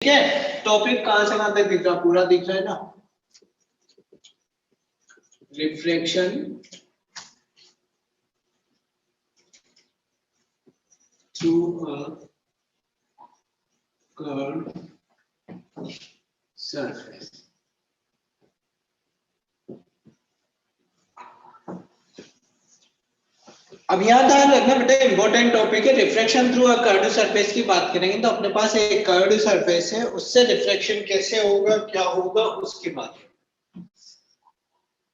ठीक है, टॉपिक कहां से कहां तक दिख रहा, पूरा दिख रहा है ना। Refraction through a curved surface. अब यहां ध्यान रखना बेटा, इंपॉर्टेंट टॉपिक है। Refraction through a curved surface की बात करेंगे तो अपने पास एक कर्व्ड सरफेस है, उससे रिफ्रैक्शन कैसे होगा, क्या होगा, उसकी बात।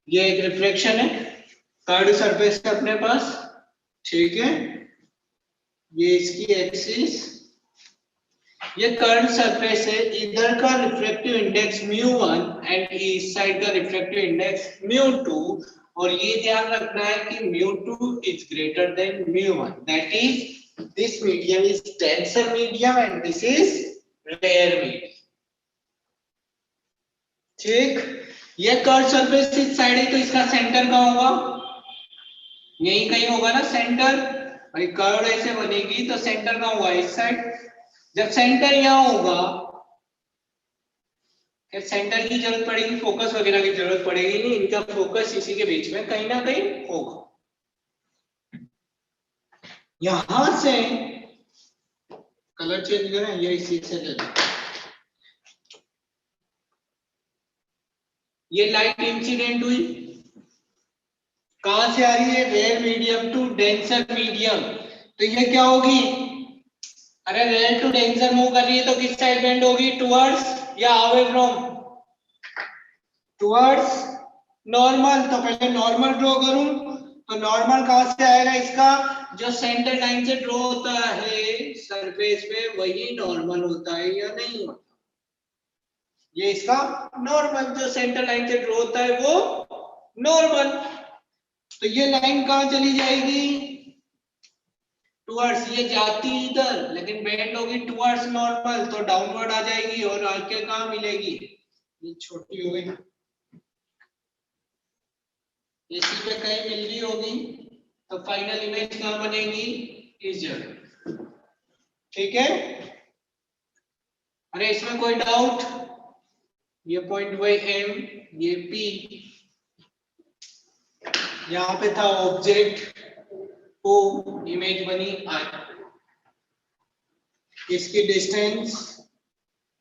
ये एक रिफ्रैक्शन है, कर्व्ड सरफेस है अपने पास, ठीक है। ये इसकी एक्सिस, ये कर्व्ड सरफेस है, इधर का रिफ्रैक्टिव इंडेक्स μ1 एंड इस साइड का रिफ्रैक्टिव इंडेक्स μ2, और ये ध्यान रखना है कि μ2 is greater than μ1, that is this medium is denser medium and this is rare medium. ठीक, ये कर्व्ड सरफेस इस साइड है तो इसका सेंटर कहां होगा, यही कहीं होगा ना सेंटर। भाई कर्व ऐसे बनेगी तो सेंटर कहां होगा, इस साइड। जब सेंटर यहां होगा, फिर सेंटर की जरूरत पड़ेगी, फोकस वगैरह की जरूरत पड़ेगी नहीं, इनका फोकस इसी के बीच में कहीं ना कहीं होगा। यहां से कलर चेंज करें, ये इसी से ले लें। ये लाइट इंसिडेंट हुई, कहां से आ रही है, rare medium to denser medium, तो ये क्या होगी, अरे रेयर टू डेंसर मूव कर रही है तो किस साइड बेंड होगी, टुवर्ड्स या अवे फ्रॉम, टुवर्ड्स नॉर्मल। तो पहले नॉर्मल ड्रॉ करूं, तो नॉर्मल कहां से आएगा, इसका जो सेंटर लाइन से ड्रॉ होता है सरफेस पे वही नॉर्मल होता है या नहीं होता, ये इसका नॉर्मल, जो सेंटर लाइन से ड्रॉ होता है वो नॉर्मल। तो ये लाइन कहां चली जाएगी, टुवर्ड्स, ये जाती इधर लेकिन बेंड होगी टुवर्ड्स नॉर्मल, तो डाउनवर्ड आ जाएगी और आगे कहां मिलेगी, ये छोटी हो गई, इसी पे कहीं मिल रही होगी, तो फाइनल इमेज कहां बनेगी, इस जगह। ठीक है, अरे इसमें कोई डाउट, ये पॉइंट वही एम, ये पी, यहां पे था ऑब्जेक्ट ओ, इमेज बनी आई, इसकी डिस्टेंस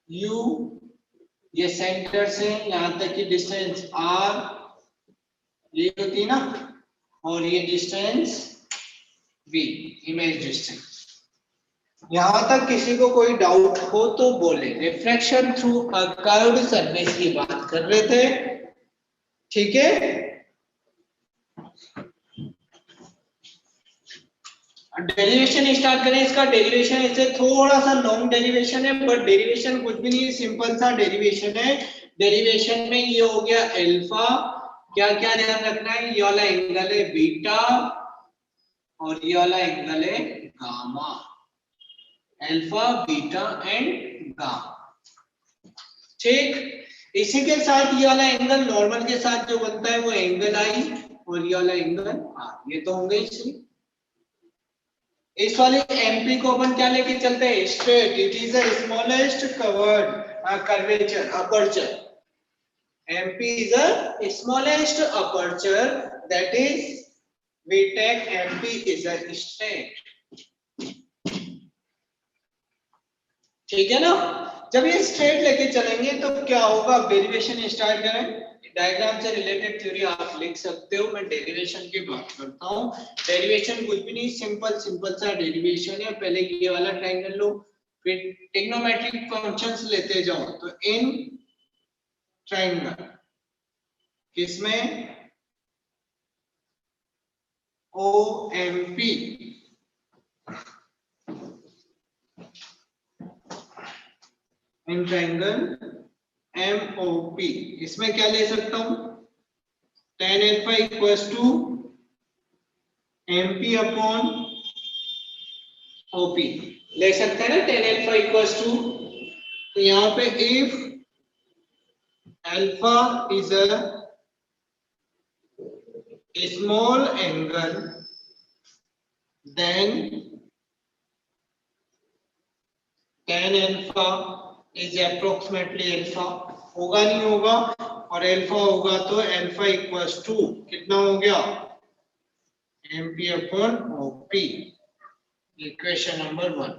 u, ये सेंटर से यहां तक की डिस्टेंस r, ये होती ना, और ये डिस्टेंस v, इमेज डिस्टेंस। यहां तक किसी को कोई डाउट हो तो बोले। Refraction through a curved surface की बात कर रहे थे, ठीक है। डेरिवेशन स्टार्ट करें, इसका डेरिवेशन इससे थोड़ा सा लॉन्ग डेरिवेशन है, बट डेरिवेशन कुछ भी नहीं है, सिंपल सा डेरिवेशन है। डेरिवेशन में ये हो गया अल्फा, क्या क्या ध्यान रखना है, ये वाला एंगल है बीटा और ये वाला एंगल है gamma, alpha beta and gamma. ठीक, इसी के साथ ये वाला एंगल नॉर्मल के साथ जो बनता है वो एंगल आई, और ये वाला एंगल आर, ये तो होंगे इसलिए। इस वाले एमपी को अपन क्या लेके चलते हैं, straight, it is the smallest covered curvature aperture, MP is the smallest aperture, that is we take MP is a straight, ठीक है ना। जब ये स्ट्रेट लेके चलेंगे तो क्या होगा, डेरिवेशन स्टार्ट करें, डायग्राम से रिलेटेड थ्योरी आप लिख सकते हो, मैं डेरिवेशन की बात करता हूं। डेरिवेशन कुछ भी नहीं, सिंपल सा डेरिवेशन है। पहले ये वाला ट्रायंगल लो, फिर ट्रिग्नोमेट्रिक फंक्शंस लेते जाओ, तो इन ट्रायंगल किसमें, OMP, इन ट्रायंगल MOP, इसमें क्या ले सकता हूं, tan alpha equals to MP upon OP ले सकते हैं ना, tan alpha इक्वल्स टू, तो यहां पे if alpha is a small angle then tan alpha is approximately alpha, होगा नहीं होगा, और अल्फा होगा तो अल्फा इक्वल्स टू कितना हो गया mp upon op, equation number 1।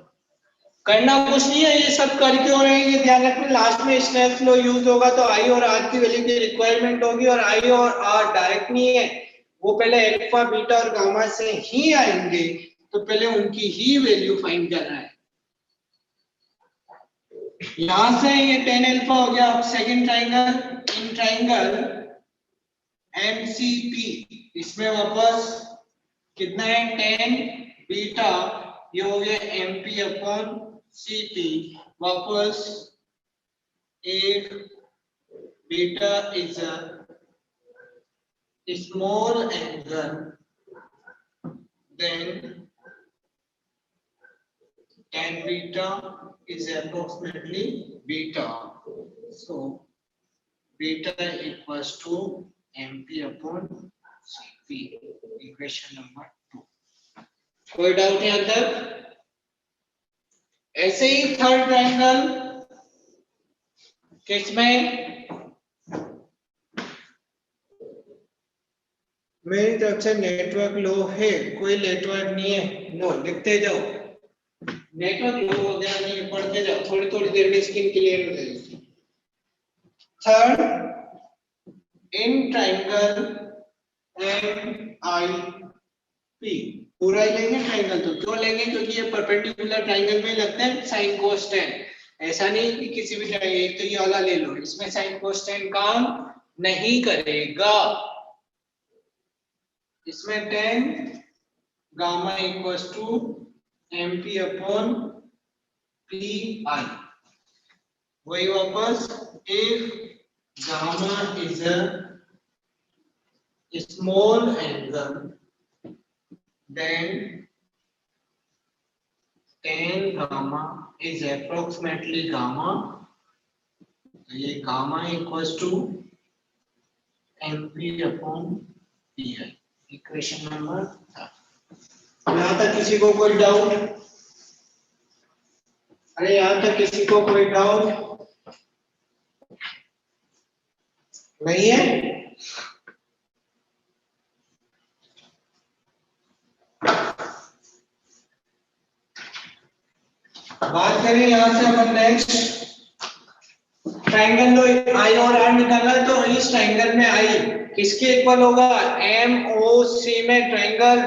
करना कुछ नहीं है, ये सब कर क्यों रहे हैं ये ध्यान रखना, लास्ट में स्नेल्स लॉ यूज होगा तो आई और आर की वैल्यू की रिक्वायरमेंट होगी, और आई और आर डायरेक्ट नहीं है, वो पहले अल्फा बीटा और गामा से ही आएंगे, तो पहले उनकी ही वैल्यू फाइंड करना है। यहां से ये tan अल्फा हो गया, second triangle, in triangle MCP, इसमें वापस कितना है tan बीटा, ये हो गया MP अपॉन CP, वापस एक beta is a small angle, then tan beta is approximately beta, so beta equals to MP upon CP, equation number 2। कोई डाउट यहाँ तक? ऐसे ही थर्ड ट्रायंगल किसमें, मेरी तरफ से नेटवर्क लो है, कोई नेटवर्क नहीं है, नो लिखते जाओ, नेटवर्क लो हो गया नहीं, पढ़ते जाओ, थोड़ी थोड़ी देर में स्क्रीन क्लियर हो जाएगी। थर्ड, इन ट्रायंगल MIP, पूरा ही लेंगे ट्रायंगल, तो क्यों लेंगे, क्योंकि ये परपेंडिकुलर ट्रायंगल में लगते हैं sin cos tan, ऐसा नहीं कि किसी भी ट्रायंगल, तो ये वाला ले लो, इसमें sin cos tan काम नहीं करेगा, इसमें tan gamma equals to MP upon PI, वही वापस, if gamma is a small angle then tan gamma is approximately gamma, तो ये gamma equals to MP upon PI, equation number 3। यहाँ तक किसी को कोई डाउट? अरे यहाँ तक किसी को कोई डाउट नहीं है? बात करें यहाँ से अपन नेक्स्ट ट्रायंगल लो, आई और आर निकालना है, तो इस ट्रायंगल में आई किसके इक्वल होगा, MOC में ट्रायंगल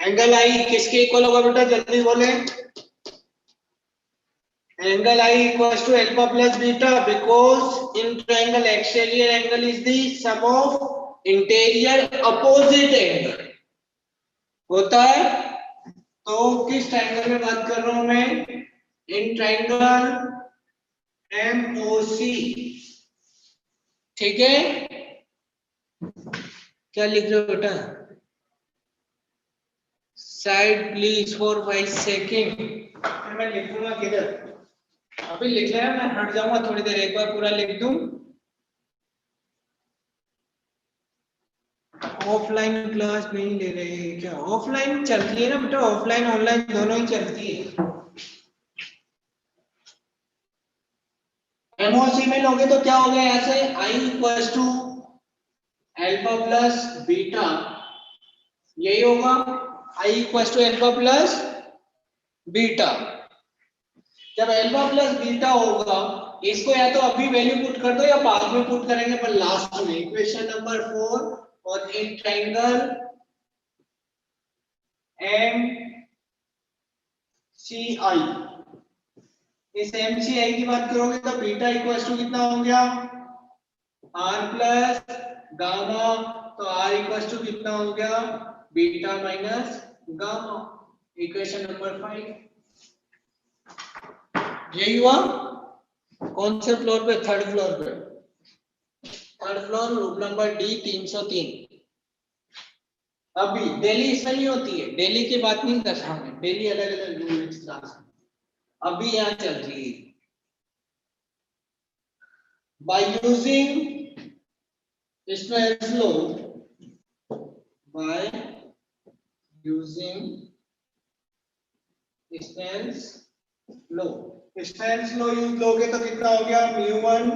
एंगल आई किसके इक्वल होगा बेटा, जल्दी बोले, angle I equals to alpha plus beta, because in triangle exterior angle is the sum of interior opposite angle होता है। तो किस ट्रायंगल में बात कर रहा हूं मैं, इन ट्रायंगल MOC, ठीक है, क्या लिख रहे हो बेटा, साइड प्लीज फॉर 5 सेकेंड, मैं लिखूंगा किधर, अभी लिख लिया, मैं हट जाऊंगा थोड़ी देर, एक बार पूरा लिख दूं। ऑफलाइन क्लास नहीं ले रहे क्या, ऑफलाइन चलती है ना बेटा, ऑफलाइन ऑनलाइन दोनों ही चलती है। MOC में लोगे तो क्या हो गया, यहाँ से I equals to alpha plus beta, यही होगा, I equals to alpha plus beta. जब अल्फा प्लस बीटा होगा, इसको या तो अभी वैल्यू पुट कर दो या बाद में पुट करेंगे, पर लास्ट में इक्वेशन नंबर 4, और इन ट्रायंगल MCI, इस MCI की बात करोगे तो बीटा इक्वल्स टू कितना हो गया, R प्लस गामा, तो R इक्वल्स टू कितना हो गया, beta minus gamma, equation number 5। यही हुआ, कौन से फ्लोर पे, थर्ड फ्लोर पे, third floor room number D 303। अभी डेली इसमें नहीं होती है, डेली की बात नहीं कर रहा मैं, डेली अलग अलग रूम में क्लास, अभी यहाँ चल रही है। By using Snell's law, by using Snell's law, distance लो यूज लोगे तो कितना हो गया μ1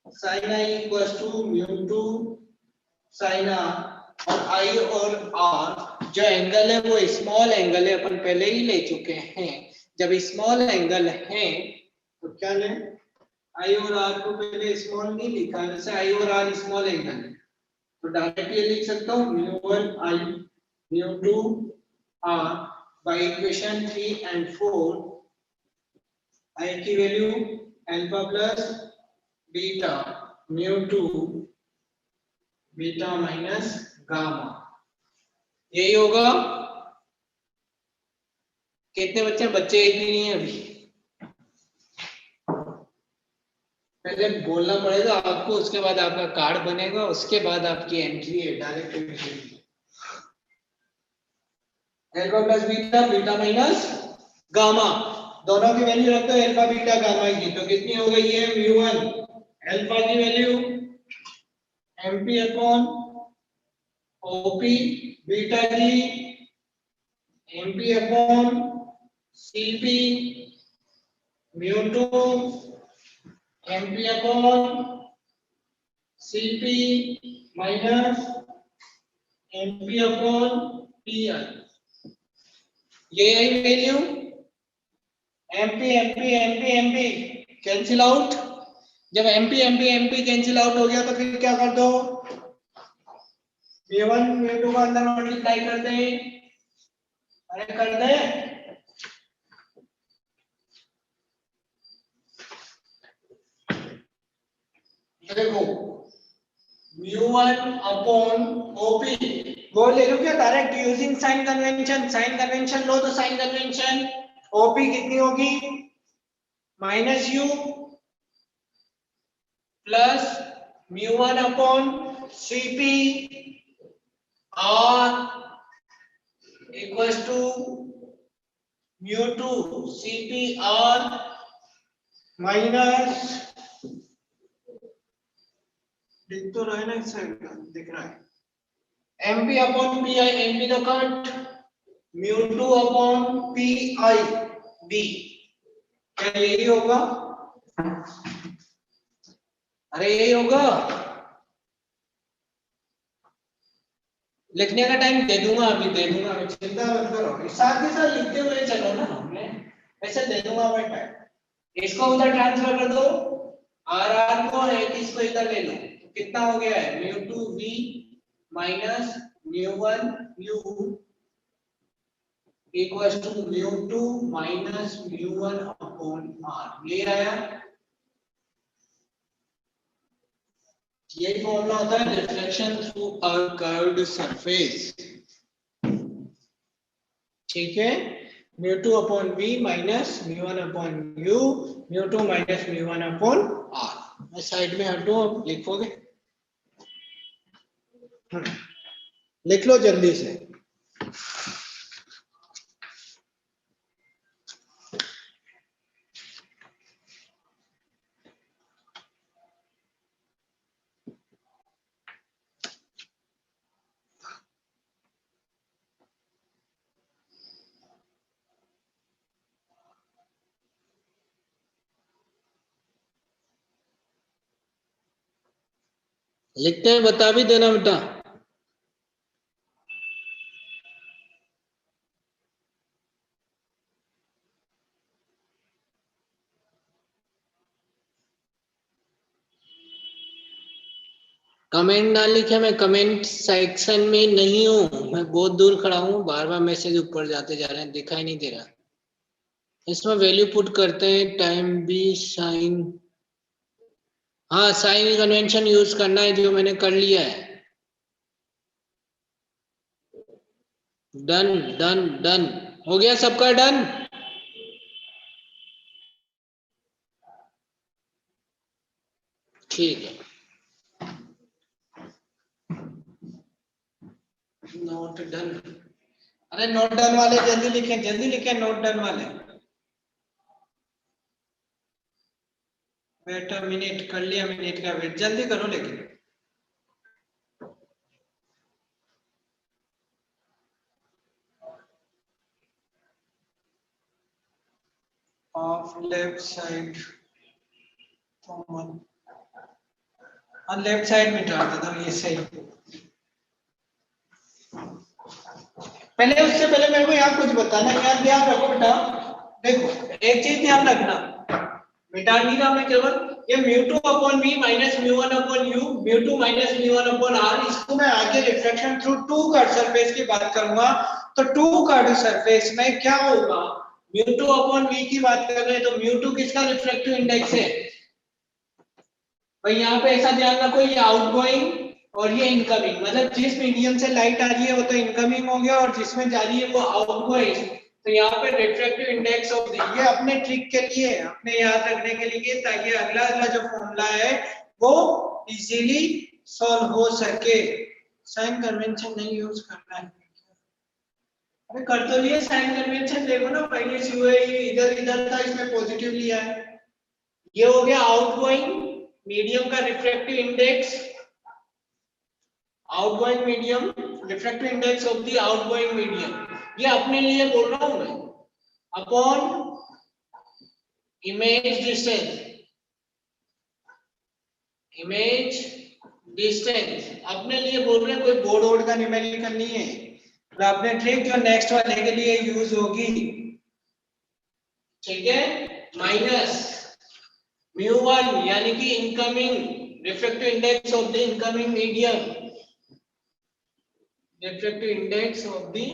sin i equals to μ2 sin r और i और r जो एंगल है वो स्मॉल एंगल है, अपन पहले ही ले चुके हैं। जब स्मॉल एंगल है तो क्या लें, i और r को पहले स्मॉल नहीं लिखा, जैसे i और r स्मॉल एंगल है तो डायरेक्ट ये लिख सकता हूँ μ1 i μ2 r by equation 3 and 4 i की value alpha plus beta μ2 beta minus gamma, यही होगा। कितने बच्चे एक भी नहीं है अभी, पहले बोलना पड़ेगा आपको, उसके बाद आपका कार्ड बनेगा, उसके बाद आपकी एंट्री है direct alpha plus beta beta minus gamma, दोनों की वैल्यू रखो अल्फा बीटा गामा की, तो कितनी हो गई है μ1 अल्फा की value mp upon op, beta की mp upon cp, μ2 mp upon cp minus mp upon pi, ये है वैल्यू mp कैंसिल आउट। जब mp कैंसिल आउट हो गया तो फिर क्या कर दो, m1 m2 का अंदर मल्टीप्लाई कर दे, अरे कर दे, देखो μ1 अपॉन op वो ले लो क्या डायरेक्ट यूजिंग साइन कन्वेंशन लो तो साइन कन्वेंशन op कितनी होगी minus u plus μ1 upon cp r equals to μ2 cp r minus, दिख तो रहा है ना, इस साइड का दिख रहा है, mp अपॉन pi, mp तो कट, μ2 अपॉन pi b, क्या यही होगा, अरे यही होगा, लिखने का टाइम दे दूंगा, अभी दे दूंगा, अभी चिंता मत करो, साथ के साथ लिखते हुए चलो ना, मैं ऐसे दे दूंगा मैं टाइम, इसको उधर ट्रांसफर कर दो, आर को इसको इधर ले लो, तो कितना हो गया है μ2 v minus μ1 u equals to μ2 minus μ1 upon r, ये आया, यही फॉर्मूला होता है reflection through a curved surface, ठीक है, μ2 upon v minus μ1 upon u, μ2 minus μ1 upon r, मैं साइड में हटूं, अब लिखोगे, लिख लो जल्दी से, लिखते हैं बता भी देना बेटा, कमेंट ना लिखे, मैं कमेंट सेक्शन में नहीं हूं, मैं बहुत दूर खड़ा हूं, बार बार मैसेज ऊपर जाते जा रहे हैं, दिखाई नहीं दे रहा, इसमें वैल्यू पुट करते हैं, टाइम भी साइन, हाँ साइन कन्वेंशन यूज करना है, जो मैंने कर लिया है, डन डन डन हो गया सबका डन, ठीक है, नोट डन, अरे नोट डन वाले जल्दी लिखें नोट डन वाले, बेटा मिनट कर लिया, मिनट का वेट जल्दी करो, लेकिन of of left side common, left side मिटा देता हूँ, ये सही। उससे पहले मेरे को यहाँ कुछ बताना है, यहाँ ध्यान रखो बेटा। देखो एक चीज ध्यान रखना, मिटा नहीं रहा मैं केवल, ये μ2 upon v minus μ1 upon u, μ2 minus μ1 upon r, इसको मैं आगे reflection through two curve surface की बात करूंगा। तो टू कर्व सरफेस में क्या होगा, μ2 अपॉन v की बात कर रहे हैं, तो μ2 किसका रिफ्रैक्टिव इंडेक्स है भाई, यहाँ पे ऐसा ध्यान रखो, ये आउटगोइंग और ये इनकमिंग, मतलब जिस मीडियम से लाइट आ रही है वो तो इनकमिंग हो गया, और जिसमें जा रही है वो आउटगोइंग। तो यहाँ पे रिफ्रैक्टिव इंडेक्स ऑफ ये अपने ट्रिक के लिए, अपने याद रखने के लिए, ताकि अगला जो फॉर्मूला है वो इजीली सॉल्व हो सके। साइन कन्वेंशन नहीं यूज करना है, अरे कर तो लिए साइन कन्वेंशन, देखो ना माइनस यू है, ये इधर था, इसमें पॉजिटिव लिया है, ये हो गया आउटगोइंग मीडियम का refractive index, outgoing medium refractive index of the outgoing medium, ये अपने लिए बोल रहा हूं मैं, upon image distance, image distance अपने लिए बोल रहे हैं, कोई बोर्ड वोर्ड का न्यूमेरिकल नहीं है, तो अपने ट्रिक जो नेक्स्ट वाले के लिए यूज होगी, ठीक है, माइनस μ1 यानी कि incoming refractive index of the incoming medium, refractive index of the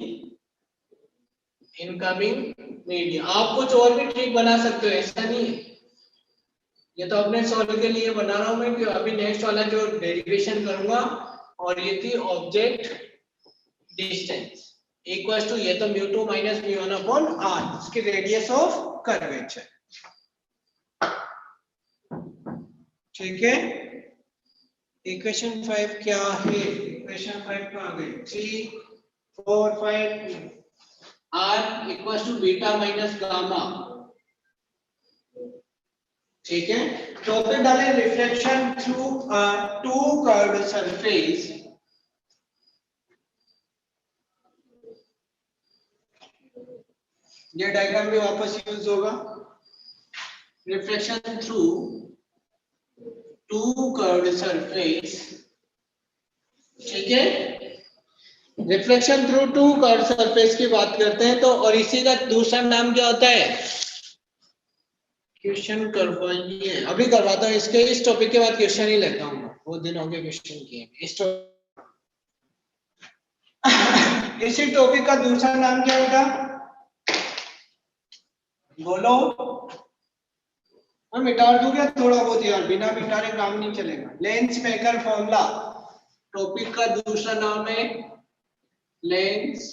incoming medium. आप कुछ और भी ट्रिक बना सकते हो, ऐसा नहीं है, ये तो अपने सॉल्व के लिए बना रहा हूं मैं, कि अभी नेक्स्ट वाला जो डेरिवेशन करूंगा, और ये थी ऑब्जेक्ट डिस्टेंस इक्वल टू, ये तो μ2 माइनस μ1 अपॉन r, इसकी रेडियस ऑफ कर्वेचर, ठीक है। इक्वेशन 5 क्या है, इक्वेशन 5 कहां गई, 3 4 5, r equal to beta minus gamma, ठीक है। तो फिर डालें reflection through two curved surface, ये डायग्राम भी वापस यूज होगा, reflection through two curved surface, ठीक है। Reflection through two curved surface की बात करते हैं, तो और इसी का दूसरा नाम क्या होता है, क्वेश्चन करवाइए, अभी करवाता हूँ, इसके इस टॉपिक के बाद क्वेश्चन ही लेता हूँ, बहुत दिन हो गए क्वेश्चन किए, इसी टॉपिक का दूसरा नाम क्या होगा, बोलो, मैं मिटा दूंगा थोड़ा बहुत यार, बिना मिटाने काम नहीं चलेगा। लेंस मेकर फॉर्मूला, टॉपिक का दूसरा नाम है लेंस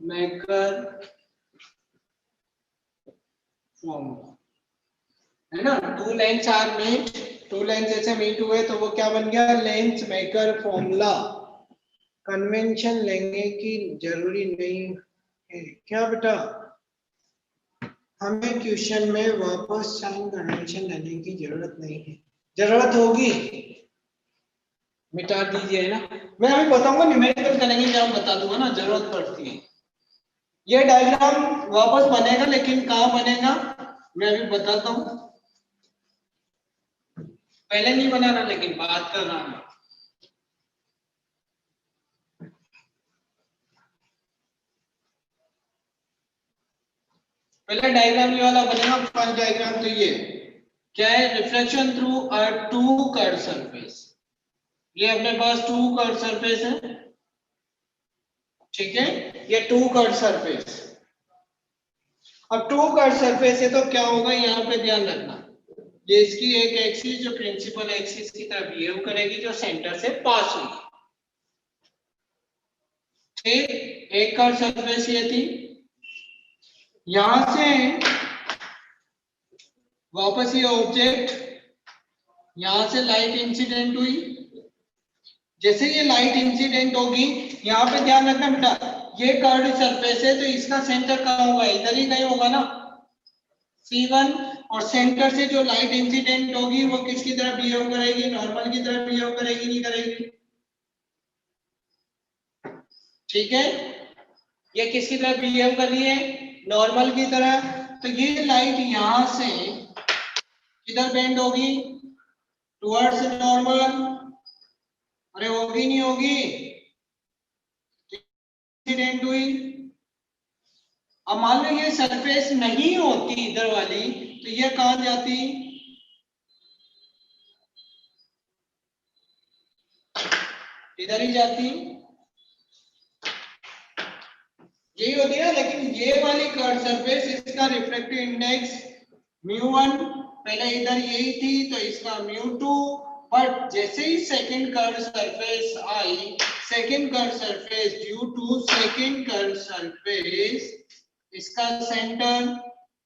मेकर फॉर्मूला, है ना। Two lens are meet, two lens जैसे मीट हुए तो वो क्या बन गया, लेंस मेकर फॉर्मूला। कन्वेंशन लेने की जरूरी नहीं है क्या बेटा, हमें क्वेश्चन में वापस साइन कन्वेंशन लेने की जरूरत नहीं है, जरूरत होगी मिटा दीजिए ना, मैं अभी बताऊंगा, न्यूमेरिकल करेंगे जब बता दूंगा ना, जरूरत पड़ती है। ये डायग्राम वापस बनेगा, लेकिन कहाँ बनेगा मैं अभी बताता हूँ, पहले नहीं बनाना, लेकिन बात कर रहा हूँ। पहले डायग्राम ये वाला बनेगा, फर्स्ट डायग्राम तो ये क्या है, reflection through a two curve surface, ये अपने पास टू कर्व सरफेस है, ठीक है, ये टू कर्व सरफेस। अब टू कर्व सरफेस है तो क्या होगा, यहाँ पे ध्यान रखना, ये इसकी एक एक्सिस जो प्रिंसिपल एक्सिस की तरह बिहेव करेगी, जो सेंटर से पास हुई, ठीक। एक कर्व सरफेस ये थी, यहां से वापस ये ऑब्जेक्ट, यहां से लाइट इंसिडेंट हुई, जैसे ये लाइट इंसिडेंट होगी, यहाँ पे ध्यान रखना बेटा, ये कर्व्ड सरफेस है तो इसका सेंटर कहाँ होगा, इधर ही कहीं होगा ना, C1, और सेंटर से जो लाइट इंसिडेंट होगी वो किसकी तरह बिहेव करेगी, नॉर्मल की तरह बिहेव करेगी, नहीं करेगी, ठीक है। ये किसकी तरह बिहेव कर रही है, नॉर्मल की तरह, तो ये लाइट यहां से किधर बेंड होगी, टुवर्ड्स नॉर्मल। अरे होगी नहीं होगी, इंसिडेंट हुई। अब मान लो ये सरफेस नहीं होती इधर वाली, तो ये कहां जाती, इधर ही जाती, यही होती है। लेकिन ये वाली कर्व सरफेस, इसका रिफ्रैक्टिव इंडेक्स μ1 पहले इधर यही थी, तो इसका μ2। बट जैसे ही सेकंड कर्व सरफेस आई, second curve surface, due to second curve surface, इसका सेंटर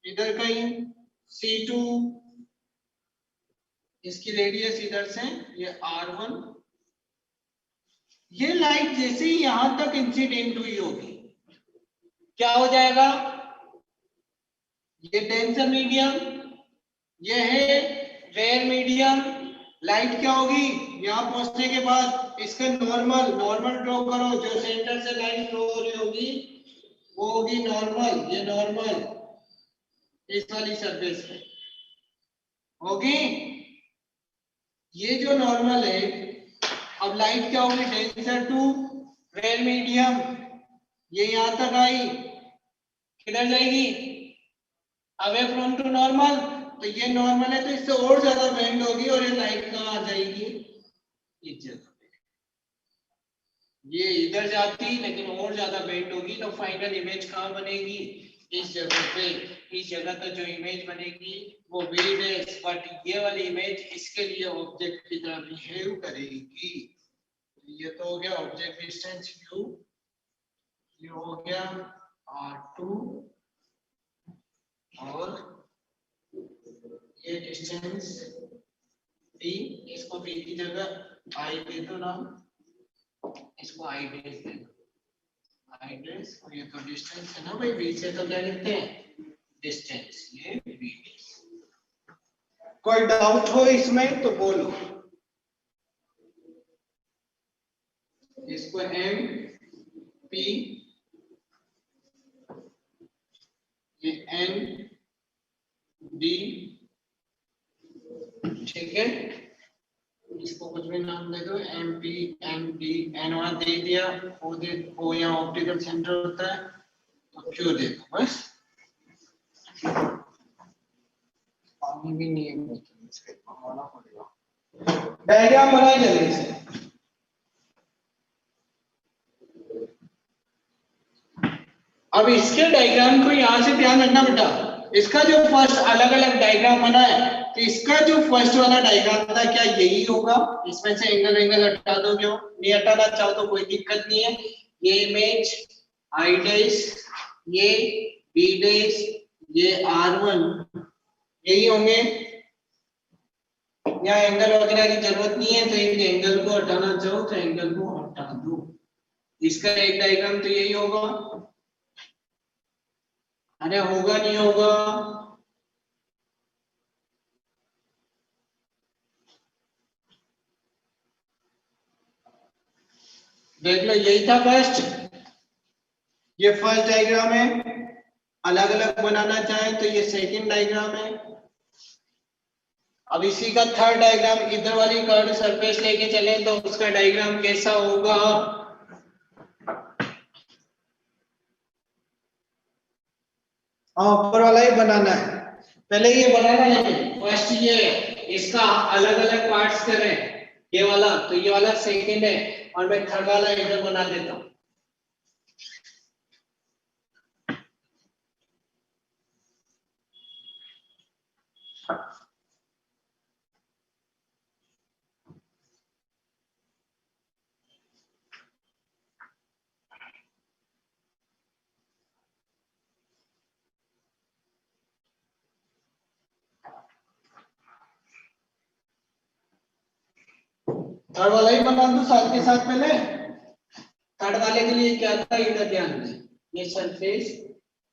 इधर कहीं C2, इसकी रेडियस इधर से ये R1, ये लाइट जैसे ही यहां तक इंसिडेंट हुई होगी, क्या हो जाएगा, ये डेंसर मीडियम, ये है रेयर मीडियम। लाइट क्या होगी, यहां पहुंचने के बाद इसका नॉर्मल ड्रॉ करो, जो सेंटर से लाइन ड्रॉ हो रही होगी वो होगी नॉर्मल, ये नॉर्मल इस वाली सरफेस पे होगी, ये जो नॉर्मल है। अब लाइट क्या होगी, डेंसर टू रेयर मीडियम, ये यहां तक आई, किधर जाएगी, अवे फ्रॉम टू नॉर्मल। तो ये नॉर्मल है, तो इससे और ज्यादा बेंड होगी, और ये लाइट कहां आ जाएगी, इस जगह पे। ये इधर जाती लेकिन और ज्यादा बेंड होगी, तो फाइनल इमेज कहां बनेगी, इस जगह पे। इस जगह तो जो इमेज बनेगी वो वी डैश, बट ये वाली इमेज इसके लिए ऑब्जेक्ट की तरह बिहेव करेगी। ये तो हो गया ऑब्जेक्ट डिस्टेंस u, ये हो गया r2, और ये डिस्टेंस d, इसको b की जगह i दे दो नाम, इसको i डैश दे दो, i डैश, और ये तो डिस्टेंस है ना भाई, v से तो क्या लिखते हैं डिस्टेंस, ये v डैश। कोई डाउट हो इसमें तो बोलो। इसको m p, ये n d, ठीक है, इसको कुछ भी नाम दे दो, M P N D, N वहां दे दिया, ओ दे, ओ यहाँ ऑप्टिकल सेंटर होता है, तो क्यों दे दो बस। पानी भी नहीं है, इसके बनाना पड़ेगा, डायग्राम बनाए जल्दी से। अब इसके डायग्राम को यहाँ से ध्यान रखना बेटा, इसका जो फर्स्ट अलग अलग डायग्राम बना है, तो इसका जो फर्स्ट वाला डायग्राम था क्या यही होगा, इसमें से एंगल हटा दो, क्यों नहीं हटाना चाहो तो कोई दिक्कत नहीं है। ये इमेज आई डैश, ये बी डैश, ये R1, यही होंगे। यहाँ एंगल वगैरह की जरूरत नहीं है, तो इन एंगल को हटाना चाहो तो एंगल को हटा दो। इसका एक डायग्राम तो यही होगा, अरे होगा नहीं होगा, देख लो यही था फर्स्ट, ये फर्स्ट डायग्राम है। अलग अलग बनाना चाहे तो ये सेकंड डायग्राम है। अब इसी का थर्ड डायग्राम, इधर वाली कर्व सरफेस लेके चले तो उसका डायग्राम कैसा होगा, ऊपर वाला ही बनाना है, पहले ये बनाना है। फर्स्ट ये इसका अलग अलग पार्ट्स करें, ये वाला तो ये वाला सेकंड है, और मैं थर्ड वाला इधर बना देता हूं। थर्ड वाला ही बना दूं साथ के साथ। पहले थर्ड वाले के लिए क्या था इधर ध्यान दें, ये सरफेस,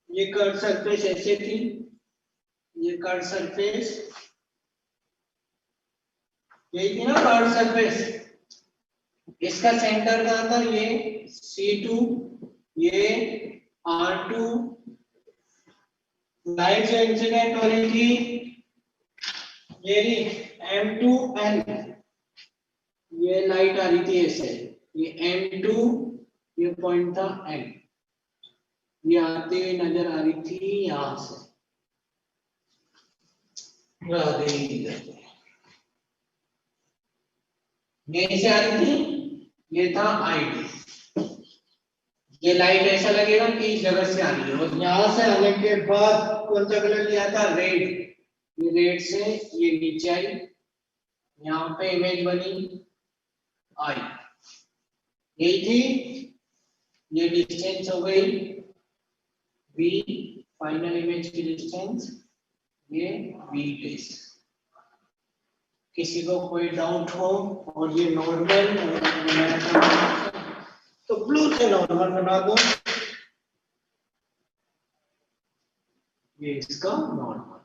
ये कर्व सरफेस ऐसे थी, ये कर्व सरफेस यही थी ना कर्व सरफेस, इसका सेंटर कहां था, ये C2, ये R2, लाइट जो इंसिडेंट हो रही थी ये M2N, ये लाइट आ रही थी ऐसे, ये M2, ये पॉइंट था N, ये आती हुई नजर आ रही थी यहां से, यहीं से आ रही थी, ये था ID, ये लाइट ऐसा लगेगा कि इस जगह से आ रही है, और यहां से आने के बाद कौन सा कलर लिया था, रेड, ये रेड से ये नीचे आई, यहाँ पे इमेज बनी आई, यही थी, ये डिस्टेंस हो गई v, फाइनल इमेज की डिस्टेंस ये v डेस। किसी को कोई डाउट हो, और ये नॉर्मल तो ब्लू से नॉर्मल बना दो, ये इसका नॉर्मल,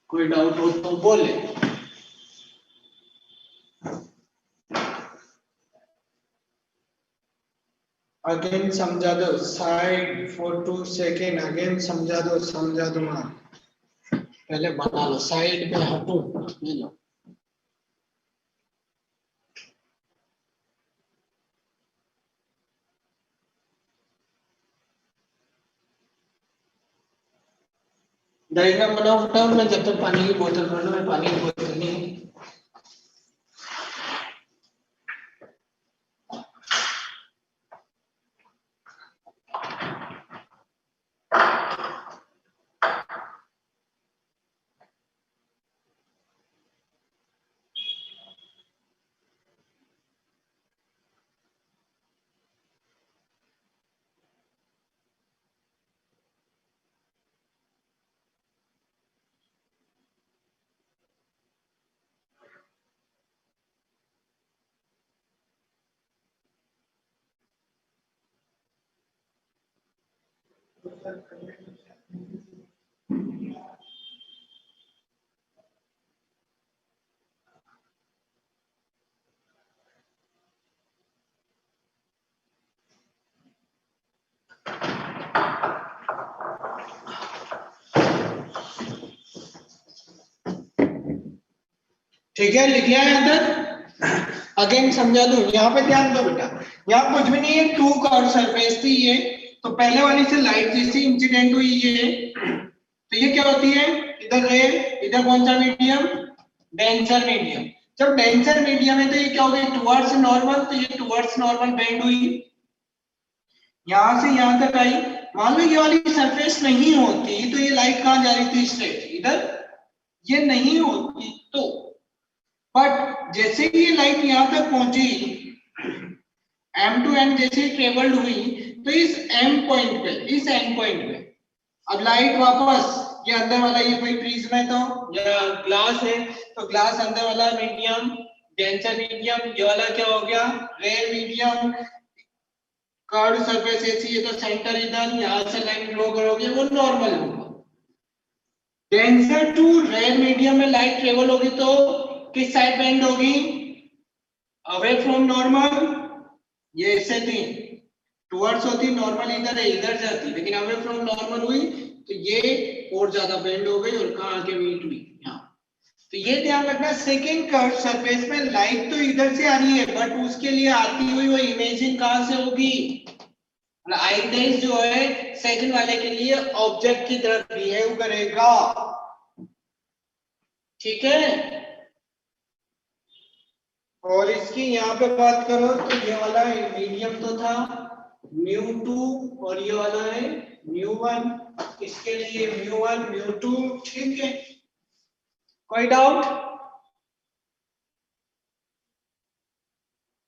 कोई डाउट हो तो बोले। अगेन समझा दो, साइड फॉर 2 सेकेंड, अगेन समझा दो मां, पहले बना लो, साइड पे हटो, ले लो। डायग्राम बनाओ फटाफट, मैं जब तक पानी की बोतल भर लूं, मैं पानी की बोतल नहीं, ठीक है, लिख लिया यहाँ तक। अगेन समझा दूं, यहाँ पे ध्यान दो बेटा, यहाँ कुछ भी नहीं है, टू कर्व सरफेस थी ये, तो पहले वाली से लाइट जैसी इंसिडेंट हुई ये, तो ये क्या होती है, इधर रे, इधर कौन सा मीडियम, डेंसर मीडियम, जब डेंसर मीडियम है तो ये क्या हो गया, टुवर्ड्स नॉर्मल, तो ये टुवर्ड्स नॉर्मल बेंड हुई, यहां से यहां तक आई। मान लो ये वाली सरफेस नहीं होती तो ये लाइट कहां जा रही थी, स्ट्रेट इधर, ये नहीं होती तो, बट जैसे ही ये लाइट यहां तक पहुंची, M2N जैसे ही ट्रेवल्ड हुई, तो इस एम पॉइंट पे, इस एंड पॉइंट पे, अब लाइट वापस, ये अंदर वाला, ये कोई प्रिज्म है तो, या ग्लास है तो ग्लास अंदर वाला मीडियम, डेंसर मीडियम, ये वाला क्या हो गया, रेयर मीडियम, कर्व सरफेस ऐसी है तो सेंटर इधर, यहां से लाइन ड्रॉ करोगे वो नॉर्मल होगा। डेंसर टू रेयर मीडियम में लाइट ट्रेवल होगी तो किस साइड बेंड होगी, अवे फ्रॉम नॉर्मल, ये ऐसे थी, टुवर्ड्स होती नॉर्मल इधर है, इधर जाती, लेकिन अवे फ्रॉम नॉर्मल हुई तो ये और ज्यादा बेंड हो गई, और कहां आके मीट हुई, यहाँ। तो ये ध्यान रखना, सेकंड कर्व सरफेस में लाइट तो इधर से आ रही है, बट उसके लिए आती हुई वो इमेजिंग कहां से होगी, आई रेज जो है सेकंड वाले के लिए ऑब्जेक्ट की तरफ बिहेव करेगा, ठीक है। और इसकी यहाँ पे बात करो तो ये वाला मीडियम तो था μ2, और ये वाला है μ1, इसके लिए μ1 μ2, ठीक है, कोई डाउट,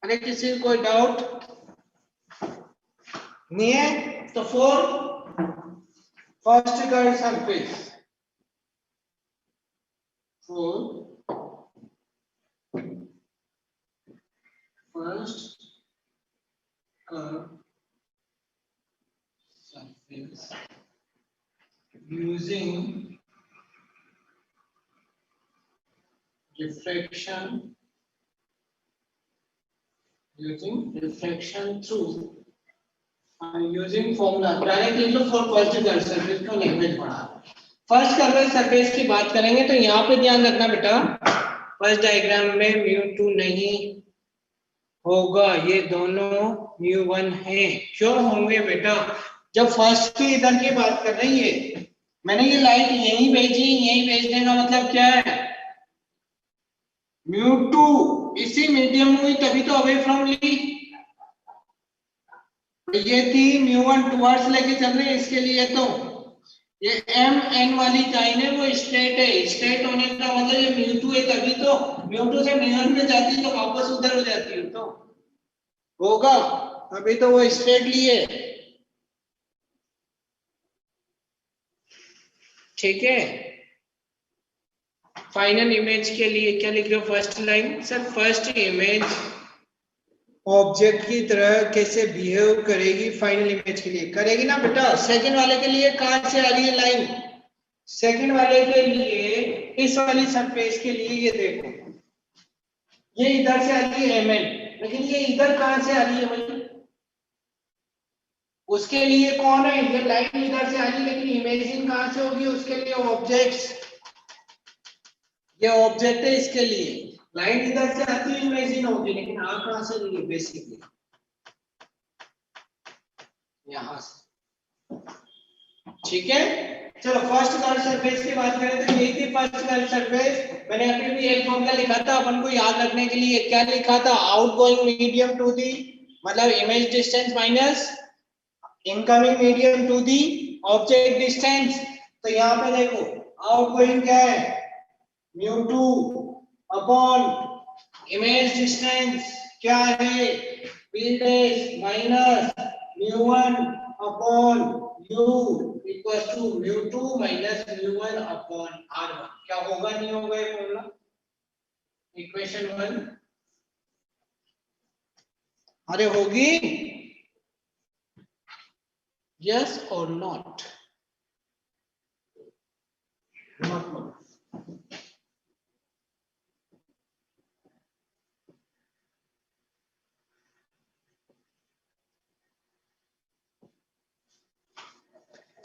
अरे किसी को कोई डाउट नहीं है, तो for first curve surface, for first curve surface using refraction through using formula direct लिख लो फॉर फर्स्ट कर्व सरफेस का लैंग्वेज पढ़ा। फर्स्ट कर्व सरफेस की बात करेंगे तो यहाँ पे ध्यान रखना बेटा, फर्स्ट डायग्राम में μ2 नहीं होगा, ये दोनों μ1 है। क्यों होंगे बेटा? जब फर्स्ट की इधर की बात कर रही है, मैंने ये लाइट यहीं भेजी, यहीं भेजने का मतलब क्या है? μ2 इसी मीडियम में हुई तभी तो अवे फ्रॉम ली। ये थी μ1 टुवर्ड्स लेके चल रहे हैं, इसके लिए तो ये mn वाली लाइन है वो स्ट्रेट है। स्ट्रेट होने का मतलब ये μ2 है तभी तो, μ2 से μ1 में जाती तो वापस उधर हो जाती है तो होगा, अभी तो वो स्ट्रेट लिए। ठीक है, फाइनल इमेज के लिए क्या लिख रहे हो? First line sir, first image object की तरह कैसे बिहेव करेगी फाइनल इमेज के लिए? करेगी ना बेटा। सेकंड वाले के लिए कहां से आ रही है लाइन? सेकंड वाले के लिए इस वाली सरफेस के लिए ये देखो, ये इधर से आ रही है mn, लेकिन ये इधर कहां से आ रही है भाई? उसके लिए कौन है? ये लाइन इधर से आ रही है, लेकिन इमेजिन कहां से होगी? उसके लिए ऑब्जेक्ट्स, ये ऑब्जेक्ट है, इसके लिए लाइन इधर से आती है, इमेजिन होगी, लेकिन आ कहां से रही है? बेसिकली यहां से। ठीक है, चलो फर्स्ट कर्व सरफेस की बात करें तो यही थी फर्स्ट कर्व सरफेस। मैंने अभी भी एक फॉर्मूला लिखा था अपन को याद रखने के लिए। क्या लिखा था? आउटगोइंग मीडियम टू दी, मतलब image distance minus incoming medium two दी ऑब्जेक्ट डिस्टेंस। तो यहाँ पे देखो आउटगोइंग क्या है? μ2 अपॉन इमेज डिस्टेंस क्या है? b dash minus μ1 upon u equals to μ2 minus μ1 upon r1। क्या होगा नहीं होगा ये फॉर्मूला? इक्वेशन 1 अरे होगी, यस और नॉट?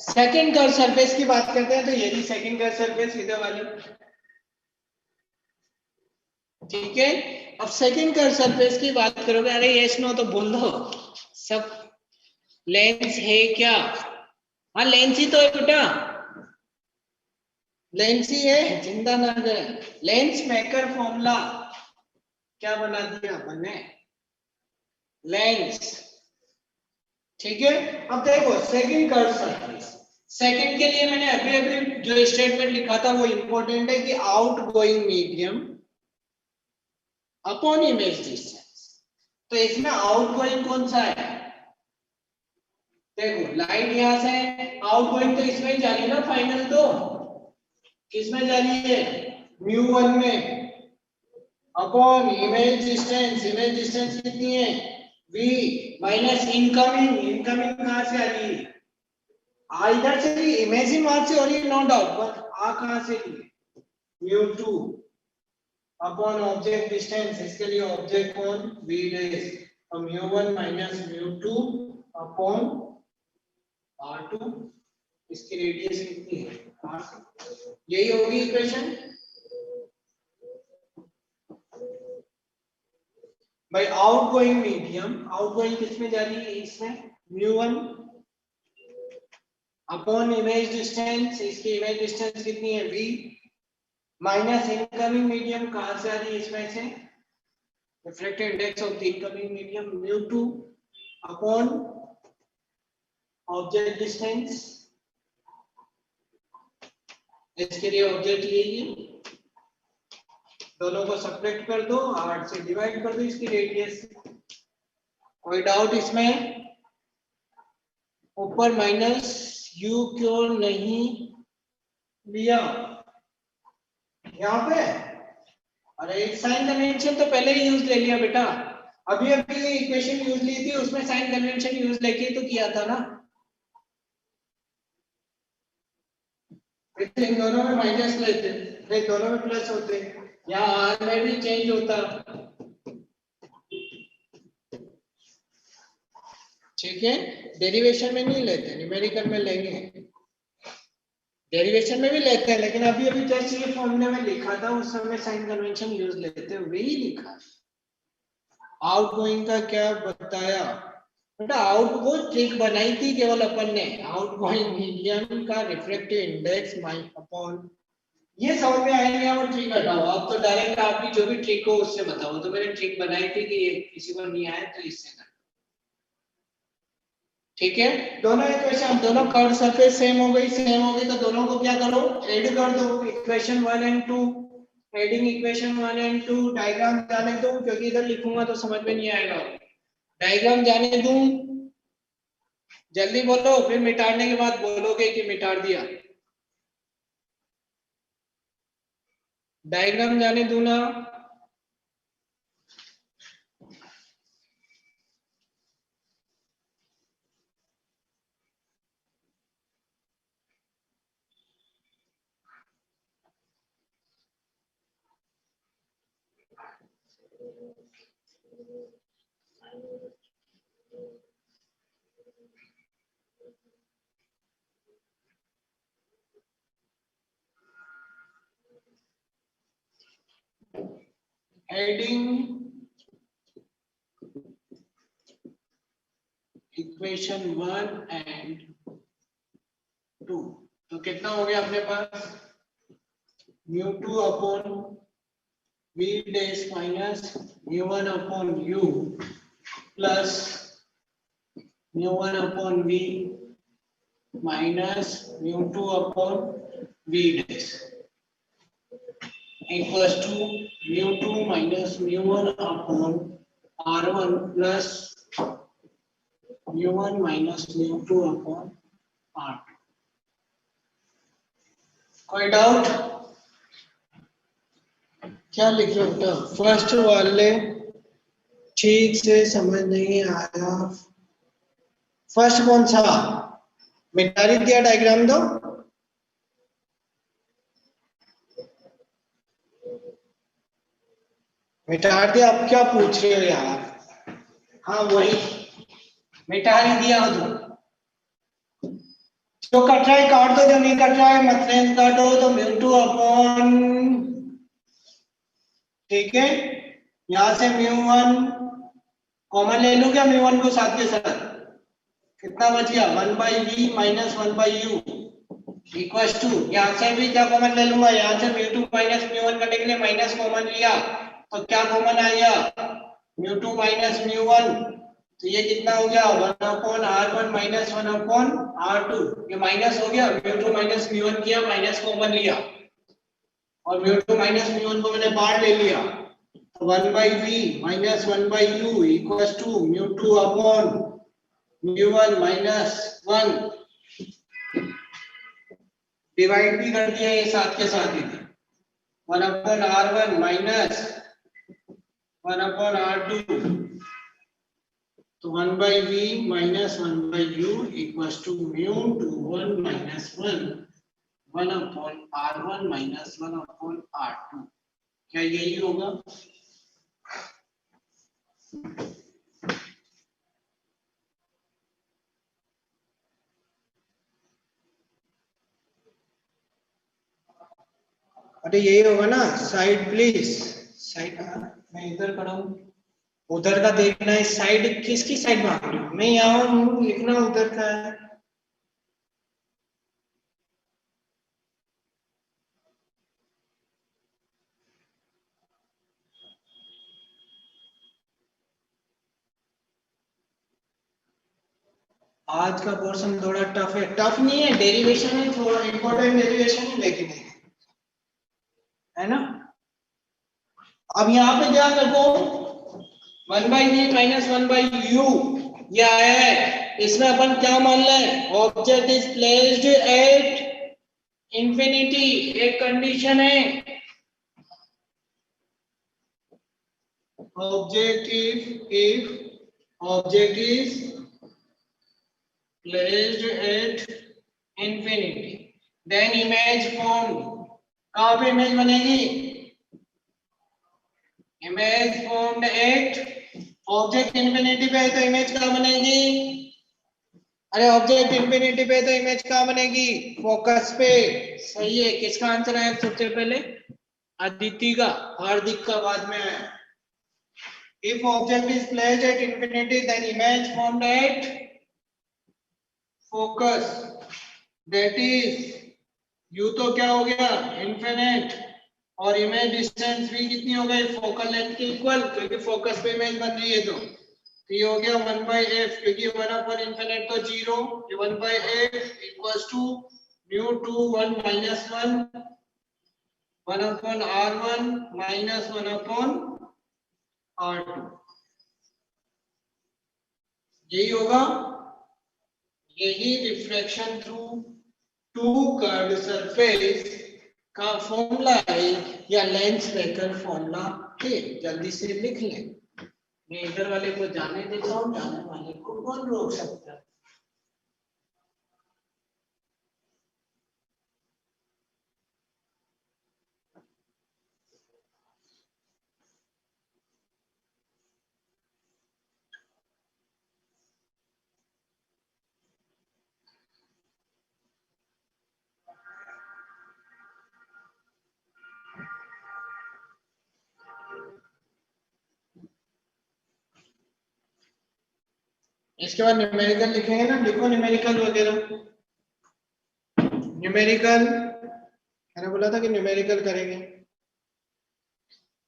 सेकंड कर्व सरफेस की बात करते हैं तो ये भी सेकंड कर्व सरफेस इधर वाली। ठीक है, अब सेकंड कर्व सरफेस की बात करोगे, अरे यस नो तो बोल दो सब। लेंस है क्या? हाँ लेंस ही तो है बेटा, लेंस ही है, चिंता ना करें। लेंस मेकर फॉर्मूला क्या बना दिया अपन ने? लेंस। ठीक है, अब देखो सेकंड कर्व सरफेस, सेकंड के लिए मैंने अभी अभी जो स्टेटमेंट लिखा था वो इंपॉर्टेंट है कि outgoing medium upon image distance. तो इसमें आउटगोइंग कौन सा है? देखो लाइट यहां से आउटगोइंग तो इसमें जा रही है ना, फाइनल तो किसमें जा रही है? μ1 में upon image distance. Image distance कितनी है? v minus incoming. इनकमिंग कहां से आ रही है? इधर से भी, इमेजिन वहां से हो रही है नो डाउट, बट आ कहां से रही है? μ2 अपॉन ऑब्जेक्ट डिस्टेंस, इसके लिए ऑब्जेक्ट कौन? v डैश, और μ1 माइनस μ2 अपॉन r2, इसकी रेडियस कितनी है? r। यही होगी इक्वेशन भाई। आउटगोइंग मीडियम, आउटगोइंग किसमें जा रही है? इसमें μ1 अपॉन इमेज डिस्टेंस, इसकी इमेज डिस्टेंस कितनी है? v माइनस इनकमिंग मीडियम कहां से आ रही है? इसमें से refractive index of the incoming medium μ2 upon object distance, इसके लिए ऑब्जेक्ट यही है, दोनों को सब्ट्रैक्ट कर दो, 8 से डिवाइड कर दो इसकी रेडियस। कोई डाउट इसमें? ऊपर माइनस u क्यों नहीं लिया यहाँ पे? अरे साइन कन्वेंशन तो पहले ही यूज ले लिया बेटा, अभी अभी इक्वेशन यूज ली थी, उसमें साइन कन्वेंशन यूज लेके तो किया था ना। इन दोनों में माइनस लेते, फिर दोनों में प्लस होते, यहाँ आर में भी चेंज होता। ठीक है, डेरिवेशन में नहीं लेते, न्यूमेरिकल में लेंगे, डेरिवेशन में भी लेते हैं, लेकिन अभी अभी जैसे ये फॉर्मूले में लिखा था उस समय साइन कन्वेंशन यूज लेते हैं, वही लिखा। आउटगोइंग का क्या बताया बेटा, आउट वो ट्रिक बनाई थी केवल अपन ने, आउटगोइंग मीडियम का रिफ्रैक्टिव इंडेक्स माइ अपॉन, ये समझ में आएगा। और ट्रिक हटाओ, अब तो डायरेक्ट आपकी जो भी ट्रिक हो उससे बताओ, तो मैंने ट्रिक बनाई थी कि ये किसी को नहीं आया तो इससे कर, ठीक है। दोनों इक्वेशन, दोनों कर्व सरफेस सेम हो गई तो दोनों को क्या करो, ऐड कर दो, equation 1 and 2, adding equation 1 and 2, diagram जाने दो क्योंकि इधर लिखूंगा तो समझ में नहीं आएगा, डायग्राम जाने दूं, जल्दी बोलो, फिर मिटाने के बाद बोलोगे कि मिटा दिया। डायग्राम जाने दूं ना, एडिंग इक्वेशन 1 एंड 2, तो कितना हो गया अपने पास, μ2 upon v dash minus μ1 upon u plus μ1 upon v minus μ2 upon v dash equals to μ2 minus μ1 upon r1 plus μ1 minus μ2 upon r2। कोई डाउट? क्या लिख रहे हो? फर्स्ट वाले ठीक से समझ नहीं आया। फर्स्ट कौन सा मिटा दिया, डायग्राम दो। मिटा दिया, अब क्या पूछ रहे हो यार? हाँ वही मिटा ही दिया हो, जो कट रहा है काट दो, जो नहीं कट रहा है मतलब काटो, तो μ2 अपॉन, ठीक है, यहां से μ1 कॉमन ले लो क्या, μ1 को साथ के साथ, कितना बच गया 1/v minus 1/u equals to, यहां से भी क्या कॉमन ले लूंगा, यहां से μ2 माइनस μ1 करने के लिए माइनस कॉमन लिया तो क्या कॉमन आएगा, μ2 माइनस μ1, तो ये कितना हो गया 1 upon r1 minus 1 upon r2, ये माइनस हो गया, μ2 माइनस μ1 किया, माइनस कॉमन लिया और μ2 माइनस μ1 को मैंने बाहर ले लिया, 1/v minus 1/u equals to μ2 upon μ1 minus 1, divide भी कर दिया ये साथ के साथ ही, 1 upon r1 minus 1 upon r2, तो 1/v minus 1/u equals to μ21 minus 1 upon r1 minus 1 upon r2, क्या यही होगा? अरे यही होगा ना, साइड प्लीज, साइड, मैं इधर खड़ा हूँ, उधर का देखना है, साइड किसकी साइड मांग रही हूँ मैं, यहाँ हूँ, लिखना उधर का है। आज का पोर्शन थोड़ा टफ है, टफ नहीं है, डेरिवेशन है, थोड़ा इंपॉर्टेंट डेरिवेशन है, लेकिन है ना। अब यहाँ पे ध्यान रखो, 1/v माइनस 1/u ये आया है, इसमें अपन क्या मान लें, object is placed at infinity, एक कंडीशन है, object is placed at infinity, then image formed, कहाँ पे इमेज बनेगी, image formed at object infinity पे है तो इमेज कहाँ बनेगी, अरे ऑब्जेक्ट इंफिनिटी पे तो इमेज कहाँ बनेगी, फोकस पे। सही है, किसका आंसर आया सबसे पहले, अदिति का, हार्दिक का बाद में आया। If object is placed at infinity, then image formed at focus. That is, u तो क्या हो गया, infinite, और इमेज डिस्टेंस भी कितनी हो गई, फोकल लेंथ के इक्वल, क्योंकि फोकस पे इमेज बन रही है। तो ये हो गया 1/f, क्योंकि 1/infinite तो 0, 1/f equals to μ2 1 minus 1 1/r1 minus 1/r2, यही होगा। यही refraction through two curved surface का फॉर्मूला है, या लेंस ब्रेकर फॉर्मूला है। जल्दी से लिख लें। मैं इधर वाले को जाने देता हूँ, जाने वाले को कौन रोक सकता है। इसके बाद न्यूमेरिकल लिखेंगे ना, लिखो न्यूमेरिकल वगैरह। न्यूमेरिकल मैंने बोला था कि न्यूमेरिकल करेंगे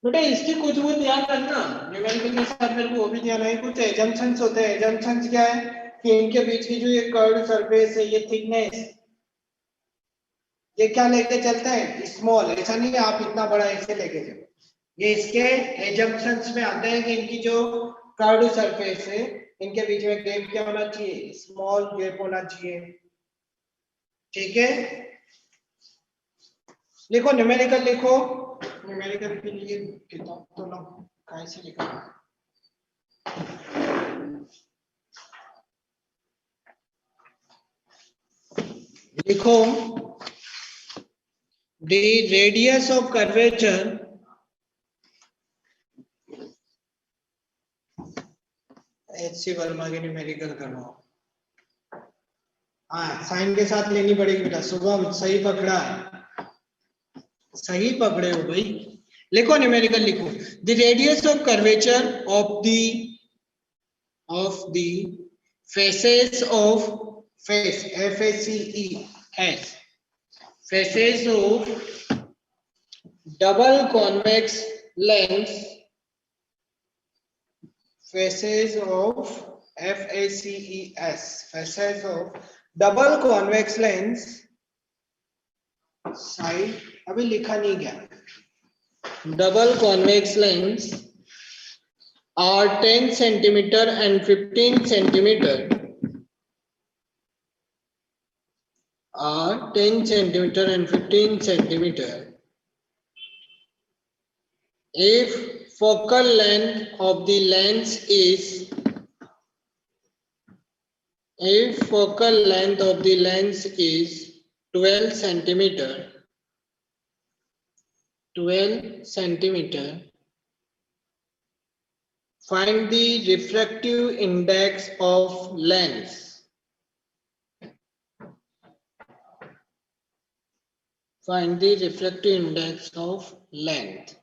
बेटा, इसकी कुछ वो ध्यान रखना। न्यूमेरिकल के साथ मेरे को वो भी ध्यान है, कुछ एजम्पशंस होते हैं। एजम्पशंस क्या है कि इनके बीच की जो ये कर्व्ड सरफेस है, ये थिकनेस, ये क्या लेके चलता है, स्मॉल। ऐसा नहीं है आप इतना बड़ा ऐसे लेके चलो, ये इसके एजम्पशंस में आते हैं कि इनकी जो कर्व्ड सरफेस है, इनके बीच में गैप क्या होना चाहिए, स्मॉल गैप होना चाहिए। ठीक है, लिखो न्यूमेरिकल, लिखो न्यूमेरिकल के लिए किताब तो लो, कैसे लिखा, लिखो the radius of curvature HC Verma के न्यूमेरिकल करो। हाँ, साइन के साथ लेनी पड़ेगी बेटा। शुभम सही पकड़ा, सही पकड़े हो भाई। लिखो न्यूमेरिकल, लिखो the radius of curvature of the faces of face, FACES, faces of double convex lens, faces of FACES, faces of double convex lens side, अभी लिखा नहीं गया, double convex lens are 10 centimeter and 15 centimeter, are 10 centimeter and 15 centimeter if focal length of the lens is, if focal length of the lens is 12 centimeter, 12 centimeter, find the refractive index of lens. Find the refractive index of length.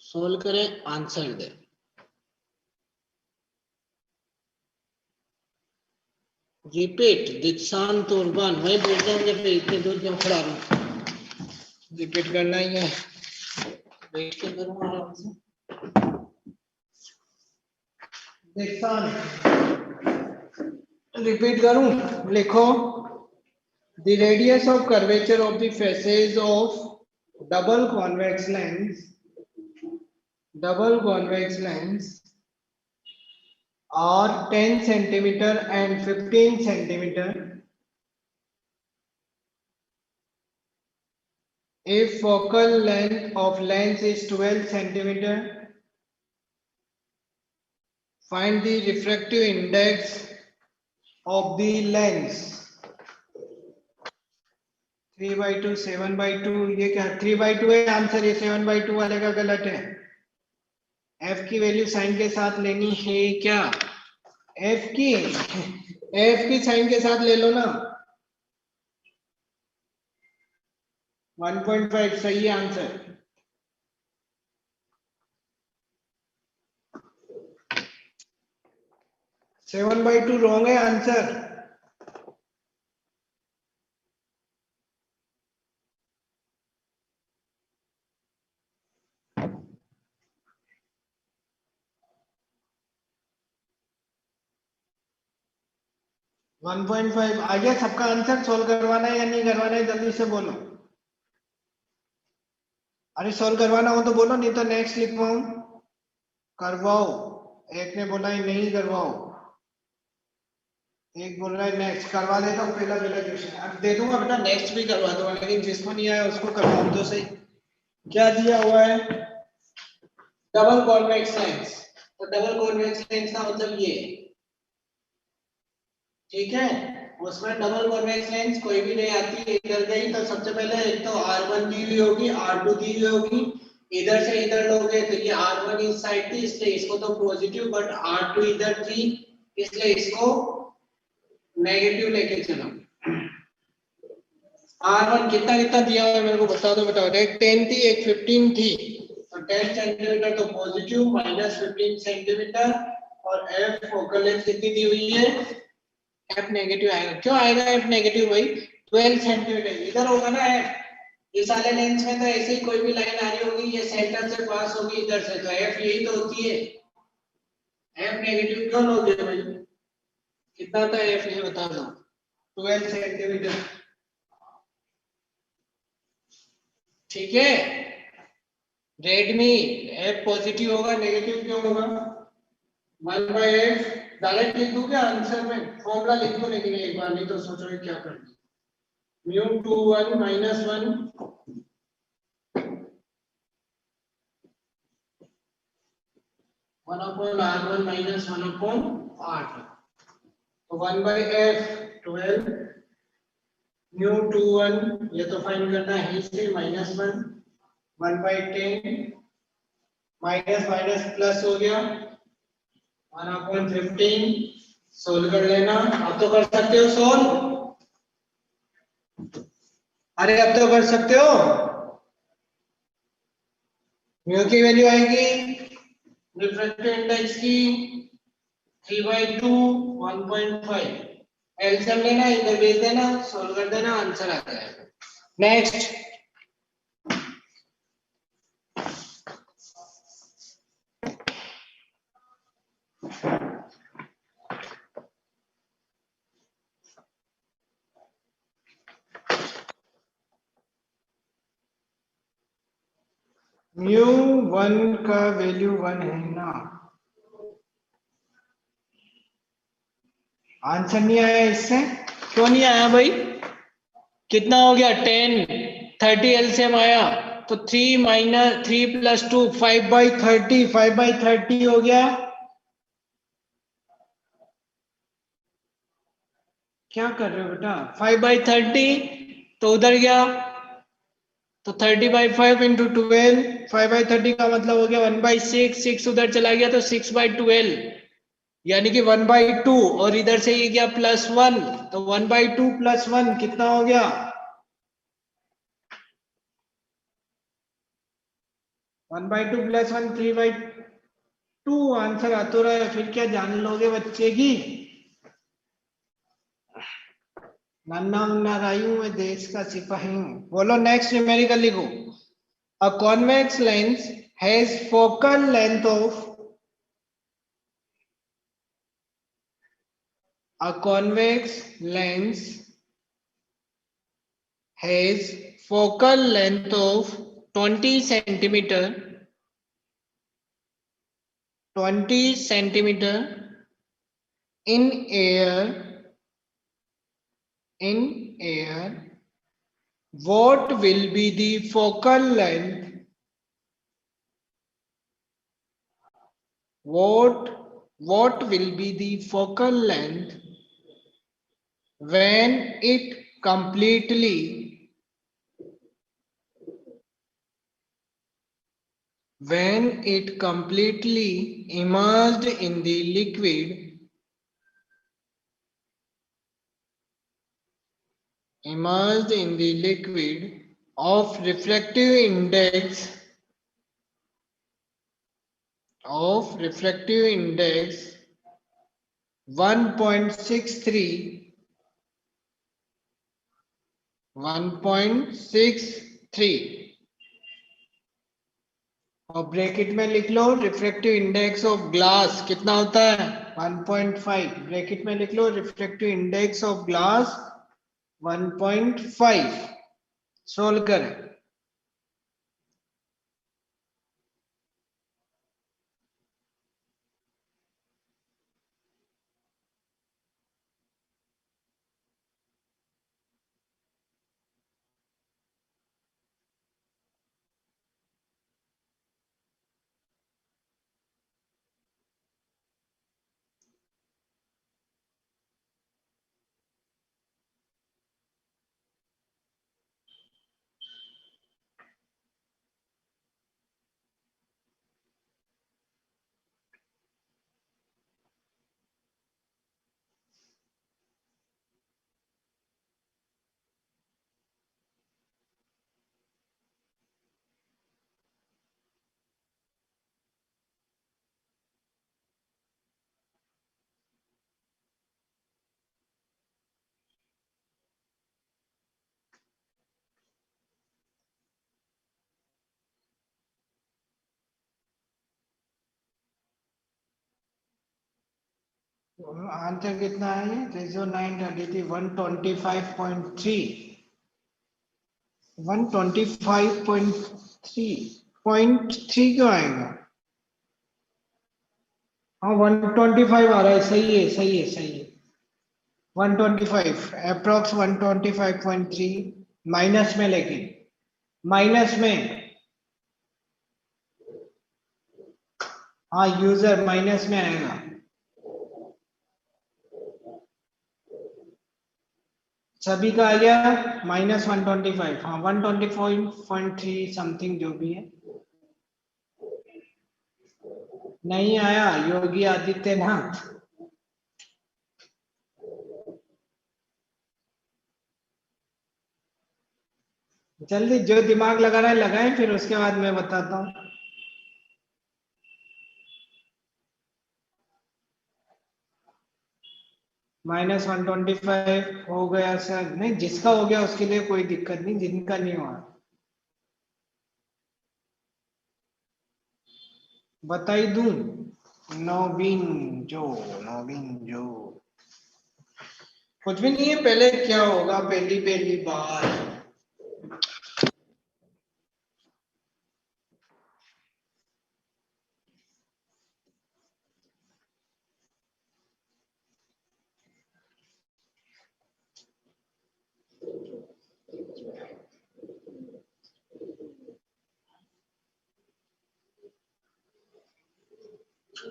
Solve करें, answer दे। Repeat दीक्षांत urban, मैं बोल रहा हूँ जब इतने दूर क्यों खड़ा हूँ, रिपीट करना ही है, बैठ के करूँ आराम से। दीक्षांत रिपीट करूँ, लिखो the radius of curvature of the faces of double convex lens are 10 centimeter and 15 centimeter if focal length of lens is 12 centimeter. Find the refractive index of the lens. 3/2 7/2, ये क्या 3/2 है आंसर, ये 7/2 वाले का गलत है। f की value sign के साथ लेनी है क्या, एफ की साइन के साथ ले लो ना, 1.5 सही आंसर। 7/2 रॉन्ग है आंसर। वन 1.5 आ गया सबका आंसर। सोल्व करवाना है या नहीं करवाना है, जल्दी से बोलो। अरे सोल्व करवाना हो तो बोलो, नहीं तो नेक्स्ट लिखवाऊं। करवाओ। एक ने बोला है नहीं करवाओ, एक बोल रहा है नेक्स्ट। करवा देता हूँ पहला क्वेश्चन। अब दे दूंगा बेटा, नेक्स्ट भी करवा दूंगा, लेकिन जिसको नहीं आया उसको करवाऊं तो सही। क्या दिया हुआ है? Double convex lens. तो डबल कॉन्वेक्स लेंस का मतलब ये, ठीक है। उसमें डबल कॉन्वेक्स लेंस कोई भी नहीं आती है इधर गई तो सबसे पहले एक तो R1 दी हुई होगी, R2 दी हुई होगी, इधर से इधर लोगे तो ये R1 इस साइड थी इसलिए इसको तो पॉजिटिव, बट R2 इधर थी इसलिए इसको नेगेटिव लेके चलो। R1 कितना कितना दिया हुआ है मेरे को बता दो बेटा। एक 10 थी एक 15 थी, तो 10 सेंटीमीटर तो पॉजिटिव, माइनस 15 सेंटीमीटर। और F फोकल लेंथ कितनी दी हुई है? F नेगेटिव आएगा। क्यों आएगा F नेगेटिव भाई? 12 सेंटीमीटर इधर होगा ना F। इस वाले लेंस में तो ऐसे ही कोई भी लाइन आ रही होगी, ये सेंटर से पास होगी इधर से, तो F यही तो होती है। F नेगेटिव क्यों लोगे भाई? कितना था F ये बता दो। 12 सेंटीमीटर, ठीक है। रेडमी F पॉजिटिव होगा, नेगेटिव क्यों होगा? 1/f डायरेक्ट लिख दूं क्या आंसर में? फॉर्मूला लिख दो लेकिन एक बार, नहीं तो सोचोगे क्या करना। μ21 -1 1/r1 - 1/r2, तो 1/f 12, μ21 ये तो फाइंड करना है इससे, -1 1/10 माइनस माइनस प्लस हो गया 1/15। सोल्व कर लेना। अब तो कर सकते हो सोल्व। अरे अब तो कर सकते हो। म्यू की वैल्यू आएगी रिफ्रैक्टिव इंडेक्स की 3/2 1.5। एलसीएम लेना, इधर भेज देना, सोल्व कर देना, आंसर आ जाएगा। नेक्स्ट μ1 का वैल्यू 1 है ना। आंसर नहीं आया इससे। क्यों नहीं आया भाई? कितना हो गया? 10 30 एलसीएम आया तो 3 - 3 + 2 5/30 5/30 हो गया। क्या कर रहे हो बेटा? 5/30 तो उधर गया तो 30/5 × 12, 5/30 का मतलब हो गया 1/6, 6 उधर चला गया तो 6/12 यानी कि 1/2, और इधर से ये गया +1 तो 1/2 + 1 कितना हो गया? 1/2 + 1 3/2 आंसर आ तो रहा है। फिर क्या जान लोगे बच्चे की? नन्ना मुन्ना रायू में देश का सिपाही हूं। बोलो नेक्स्ट न्यूमेरिकल लिखो। अ convex lens has focal length of A convex lens has focal length of 20 centimeter 20 centimeter in air. What will be the focal length? What will be the focal length when it completely immersed in the liquid immersed in the liquid of refractive index 1.63 और bracket में लिख लो refractive index of glass कितना होता है 1.5 bracket में लिख लो refractive index of glass 1.5 solve करें आंसर कितना है ये 30933 125.3 क्यों आएगा हाँ 125 आ रहा है सही है 125 अप्रोक्स 125.3 माइनस में लेकिन माइनस में हाँ यूजर माइनस में आएगा सभी का आ गया -125 हाँ 125.3 समथिंग जो भी है नहीं आया योगी आदित्यनाथ जल्दी जो दिमाग लगा रहा है लगाएं फिर उसके बाद मैं बताता हूँ -125 हो गया सर नहीं जिसका हो गया उसके लिए कोई दिक्कत नहीं जिनका नहीं हुआ बताई दूं नौबीन जो कुछ भी नहीं है पहले क्या होगा पहली बार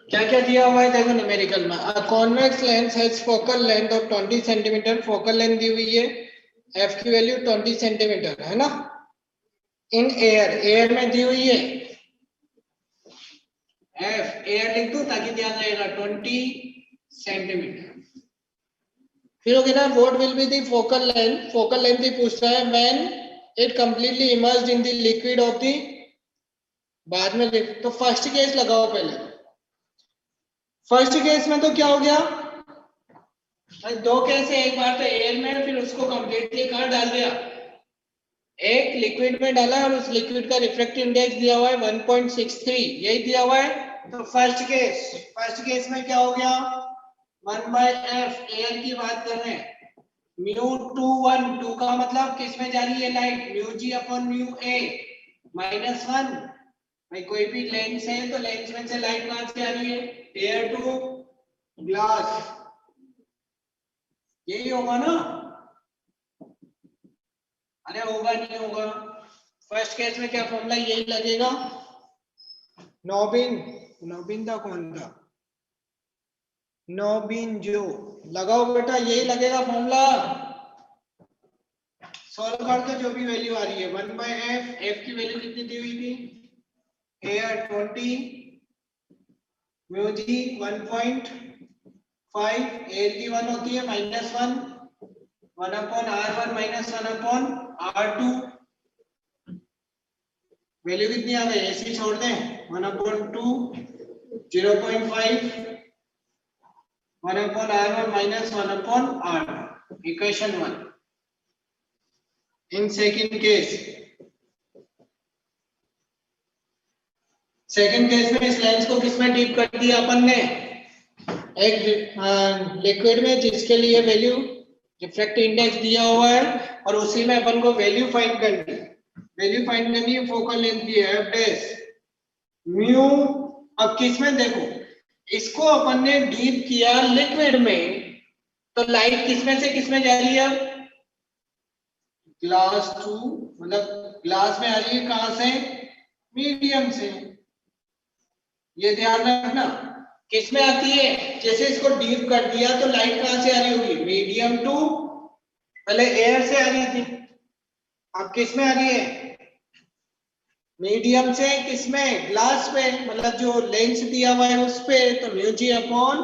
क्या क्या दिया हुआ है देखो न्यूमेरिकल में a convex lens has focal length of 20 centimetre focal length दी हुई है एफ की वैल्यू 20 सेंटीमीटर है ना इन एयर में दी हुई है एफ एयर लिख दो ताकि ध्यान रहेगा 20 सेंटीमीटर फिर हो गया what will be the focal length ही पूछ रहा है when it completely emerged in the liquid of the बाद में तो फर्स्ट केस लगाओ पहले फर्स्ट केस में तो क्या हो गया दो केस है एक बार तो एयर में फिर उसको कंप्लीटली कर डाल दिया एक लिक्विड में डाला और उस लिक्विड का रिफ्रैक्टिव इंडेक्स दिया हुआ है 1.63 यही दिया हुआ है तो फर्स्ट केस में क्या हो गया 1/f एयर की बात कर रहे हैं μ2 का मतलब किस में जा रही है लाइट μg/μa -1 भाई कोई भी लेंस है तो लेंस में से लाइट कहां से आ रही है एयर टू ग्लास यही होगा ना अरे होगा नहीं होगा फर्स्ट केस में क्या फॉर्मूला यही लगेगा नौबिन था कौन था नौबिन जो लगाओ बेटा यही लगेगा फॉर्मूला सॉल्व कर दो जो भी वैल्यू आ रही है 1/f f की वैल्यू कितनी दी हुई थी एयर 20 μg 1.5 एयर की 1 होती है -1 1/r1 माइनस 1/r2, वैल्यू कितनी आ गई, ऐसे ही छोड़ दें, 1/2 0.5 1/r1 minus 1/r2, equation 1। In second case में इस लेंस को किसमें डीप कर दिया अपन ने, एक लिक्विड में जिसके लिए वैल्यू रिफ्रैक्टिव इंडेक्स दिया हुआ है, और उसी में अपन को वैल्यू फाइंड करनी है, फोकल लेंथ दी है f डैश म्यू। अब किसमें देखो, इसको अपन ने डीप किया लिक्विड में, तो लाइट किसमें से किसमें जा रही है, ग्लास टू, मतलब ग्लास में आ रही है, कहां से, मीडियम से। ये ध्यान रखना, किसमें आती है, जैसे इसको डीप कर दिया तो लाइट कहां से आ रही होगी, मीडियम टू, पहले एयर से आ रही थी, अब किसमें आ रही है, मीडियम से, किसमें, ग्लास पे, मतलब जो लेंस दिया हुआ है उस पे, तो mu g upon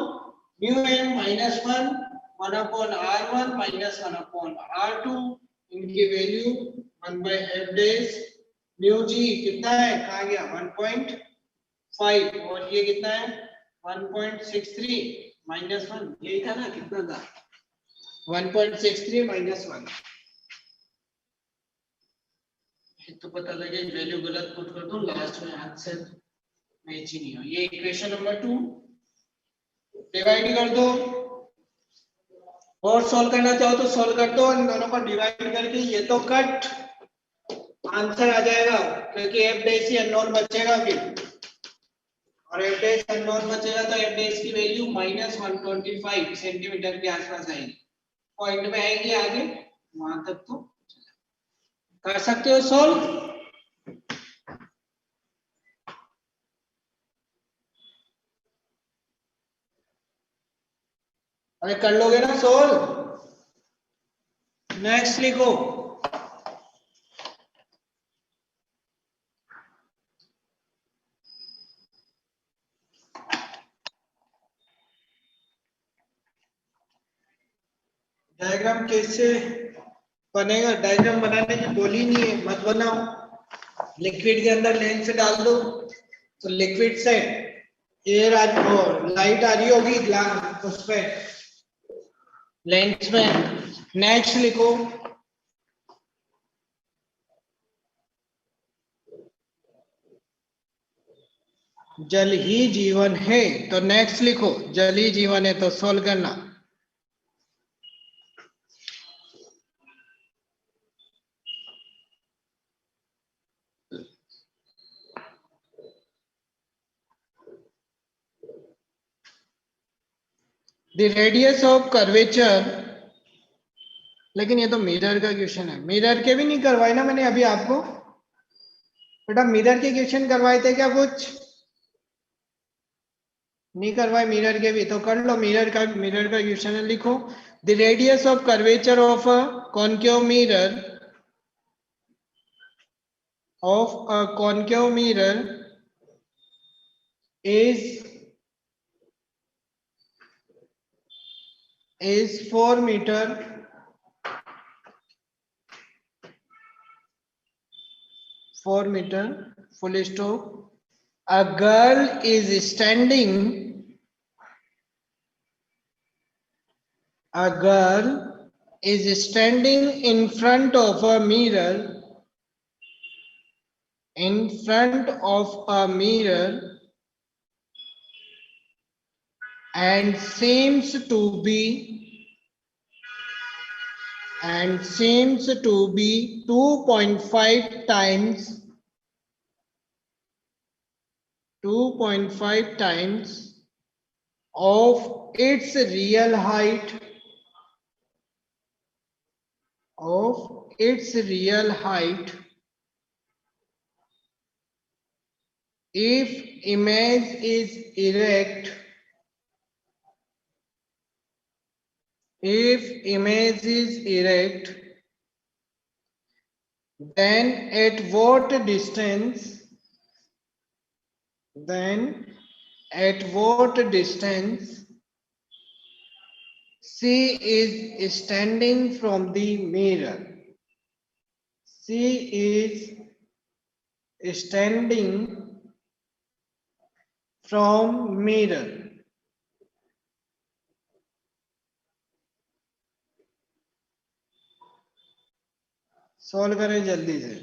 mu m minus 1/r1 minus 1/r2, इनकी value 1/f dash mu G कितना है, कहा गया 1.5, और ये कितना है 1.63 माइनस 1, यही था ना, कितना था 1.63 माइनस 1। तो पता लगे वैल्यू गलत पुट कर दूं, लास्ट में आंसर मैच ही नहीं हो। ये इक्वेशन नंबर 2, डिवाइड कर दो, और सॉल्व करना चाहो तो सॉल्व कर दो, इन दोनों को डिवाइड करके ये तो कट आंसर आ जाएगा, क्योंकि एफ डैश ही अननोन बचेगा फिर, और एफ डैश अननोन बचेगा तो एफ डैश की वैल्यू -125 सेंटीमीटर के आसपास आएगी, पॉइंट में आएगी आगे, वहां तक तो कर सकते हो सॉल्व। अरे कर लोगे ना सोल्व, नेक्स्ट लिखो, डायग्राम कैसे बनेगा, डायग्राम बनाने की बोली नहीं है, मत बनाओ, लिक्विड के अंदर लेंस डाल दो, तो लिक्विड से एयर आ रही हो, लाइट आ रही होगी ग्लास उस पे लेंस में। नेक्स्ट लिखो, जल ही जीवन है, तो नेक्स्ट लिखो, जल ही जीवन है, तो सोल्व करना। द रेडियस ऑफ कर्वेचर, लेकिन ये तो मिरर का क्वेश्चन है, मिरर के भी नहीं करवाए ना मैंने अभी आपको, बेटा मिरर के क्वेश्चन करवाए थे क्या, कुछ नहीं करवाए मिरर के भी, तो कर लो, मिरर का क्वेश्चन है, लिखो the radius of curvature of a concave mirror is 4 meter, full stop. A girl is standing in front of a mirror, and seems to be 2.5 times of its real height, if image is erect, then at what distance she is standing from the mirror. She is standing from mirror. Solve करें जल्दी से.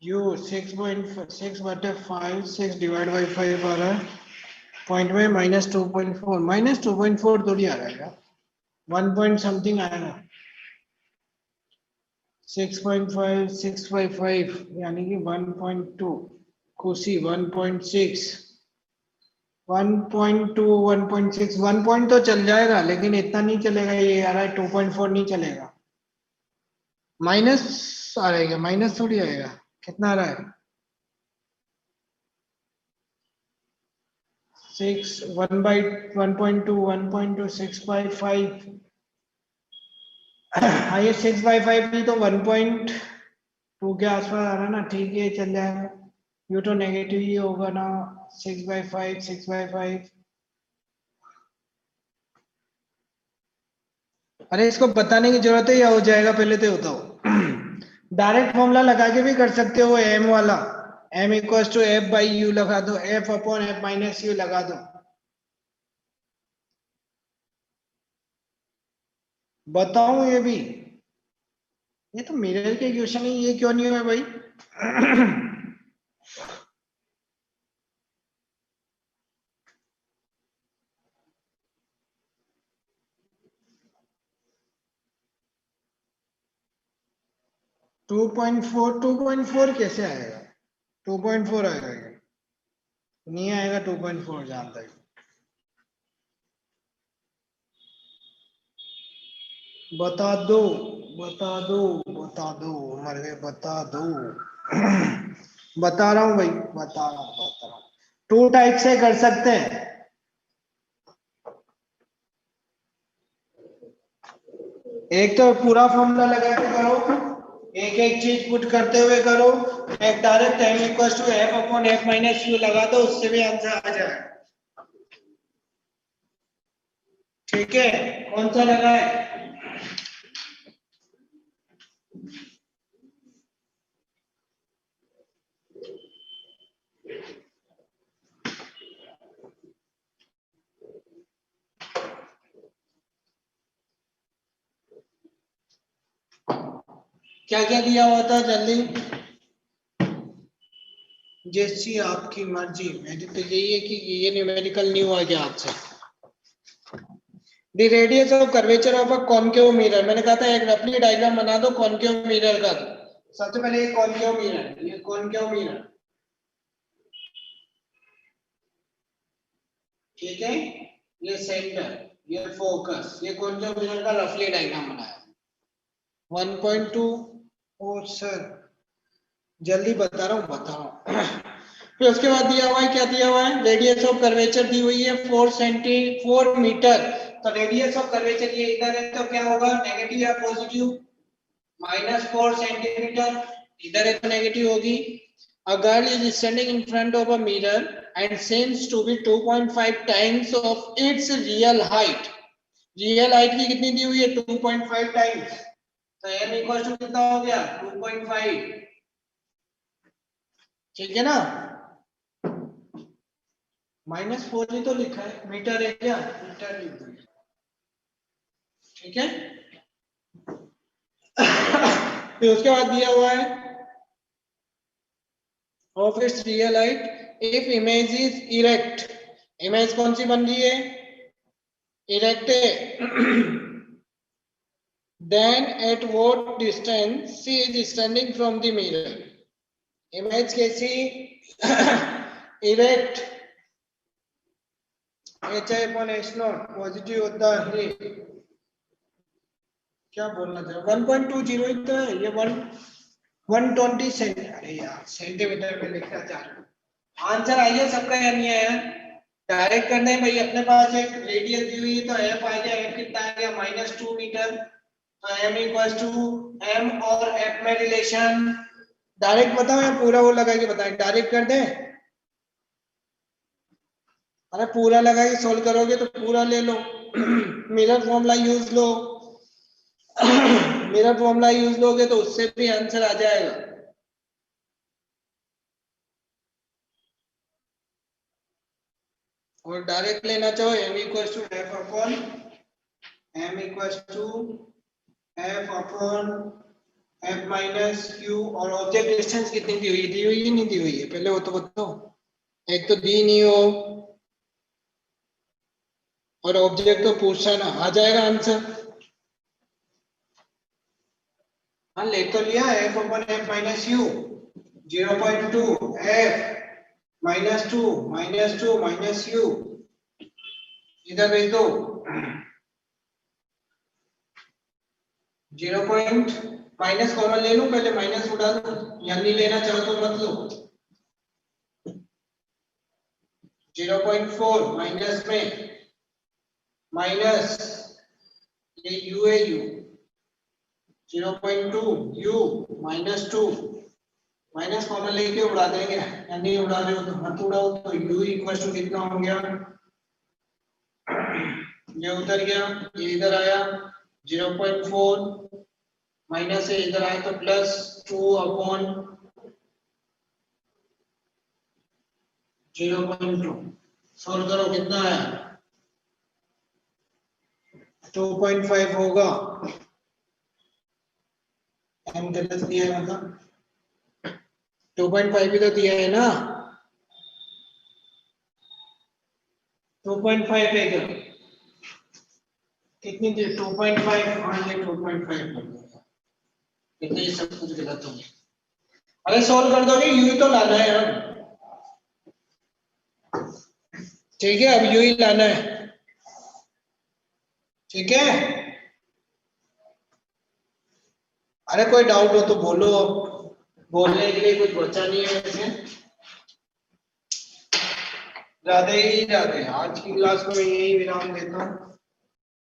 You 6/5 6 divide by 5 आ रहा है point में -2.4 -2.4 थोड़ी आ रहा है 1 point something आएगा 6.5 6/5 यानी कि 1.2 कुशी 1.6 1.2 1.6 1 पॉइंट तो चल जाएगा लेकिन इतना नहीं चलेगा ये आ रहा है 2.4 नहीं चलेगा माइनस आ रहेगा माइनस थोड़ी आएगा कितना आ रहा है 6 1/1.2 1.2 6/5 हाँ ये 6/5 नहीं तो 1.2 के आसपास आ रहा है ना ठीक है चल जाएगा यू तो नेगेटिव ही होगा ना 6/5 6/5 अरे इसको बताने की जरूरत है या हो जाएगा पहले तो बताओ डायरेक्ट फॉर्मूला लगा के भी कर सकते हो एम वाला m equals to f by u लगा दो f upon f minus u लगा दो बताऊं ये भी ये तो मिरर के क्वेश्चन है ये क्यों नहीं हुआ भाई 2.4 कैसे आएगा 2.4 आएगा नहीं आएगा 2.4 जानता है बता दो बता दो बता दो मर गए बता दो बता रहा हूं भाई बता रहा हूं 2 टाइप से कर सकते हैं एक तो पूरा फॉर्मूला लगा के करो एक एक चीज पुट करते हुए करो एक direct m equals to f upon f minus u लगा दो उससे भी आंसर आ जाए ठीक है कौन सा लगा है क्या क्या दिया हुआ था जल्दी जैसी आपकी मर्जी मेरी तो यही है कि ये न्यूमेरिकल नहीं हुआ क्या आपसे the radius of curvature of a concave mirror मैंने कहा था एक रफली डायग्राम बना दो कॉनकेव मिरर का सबसे पहले ये कॉनकेव मिरर ठीक है ये सेंटर ये फोकस ये कॉनकेव मिरर का रफली डायग्राम बनाया 1.2 ओ सर जल्दी बता रहा हूँ फिर उसके बाद दिया हुआ है क्या दिया हुआ है रेडियस ऑफ कर्वेचर दी हुई है 4 मीटर तो रेडियस ऑफ कर्वेचर ये इधर है तो क्या होगा नेगेटिव या पॉजिटिव -4 सेंटीमीटर इधर है तो नेगेटिव होगी a girl is standing in front of a mirror and seems to be 2.5 times of its real height की कितनी दी हुई है 2.5 टाइम्स तो m इक्वल टू कितना हो गया 2.5 ठीक है ना -4 ही तो लिखा है मीटर है क्या मीटर लिख दो ठीक है फिर उसके बाद दिया हुआ है of its real height if image is erect image कौन सी बन रही है इरेक्ट है then at what distance she is standing from the mirror image कैसी इरेक्ट HI/S0 पॉजिटिव होता है, क्या बोलना था 1.20 ही तो है ये 120 सेंटीमीटर, अरे यार सेंटीमीटर में लिखना चाह रहा हूँ। आंसर आइए सबका या नहीं आया, डायरेक्ट करने भाई, अपने पास एक रेडियस दी हुई है तो एफ आ गया, एफ कितना आ गया -2 मीटर, तो m इक्वल्स टू m और f में रिलेशन डायरेक्ट बताओ या पूरा वो लगा के बताएं, डायरेक्ट कर दें, अरे पूरा लगा के सोल्व करोगे तो पूरा ले लो मिरर फॉर्मूला यूज लो मिरर फॉर्मूला यूज लोगे तो उससे भी आंसर आ जाएगा। और डायरेक्ट लेना चाहो m equals to f upon f minus q, और ऑब्जेक्ट डिस्टेंस कितनी दी हुई है नहीं दी हुई है, पहले वो तो बताओ, एक तो दी नहीं हो और ऑब्जेक्ट तो पूछना ना, आ जाएगा आंसर। हाँ ले तो लिया, f upon f minus u 0.2 f -2 minus u, इधर भेज दो 0 पॉइंट माइनस कॉमन ले लूं, पहले माइनस उड़ा दो, या नहीं लेना चाहो तो मत लो, 0.4 माइनस में माइनस ये u है u 0.2 u -2 माइनस कॉमन लेके उड़ा देंगे, या नहीं उड़ा रहे हो तो मत उड़ाओ, तो u इक्वल टू कितना हो गया, ये उधर गया ये इधर आया 0.4 माइनस से इधर आया तो प्लस 2 अपॉन 0.2, सोल्व करो कितना है 2.5 होगा, m गलत दिया है मतलब 2.5 भी तो दिया है ना, 2.5 है क्या, कितनी दी 2.5, हाँ ये 2.5 कितने, ये सब कुछ गलत हो गया, अरे सोल्व कर दोगे यू तो लाना है अब, ठीक है अब यू ही लाना है, ठीक है, अरे कोई डाउट हो तो बोलो, बोलने के लिए कुछ बचा नहीं है वैसे, राधे ही राधे, आज की क्लास में यही विराम देता हूँ।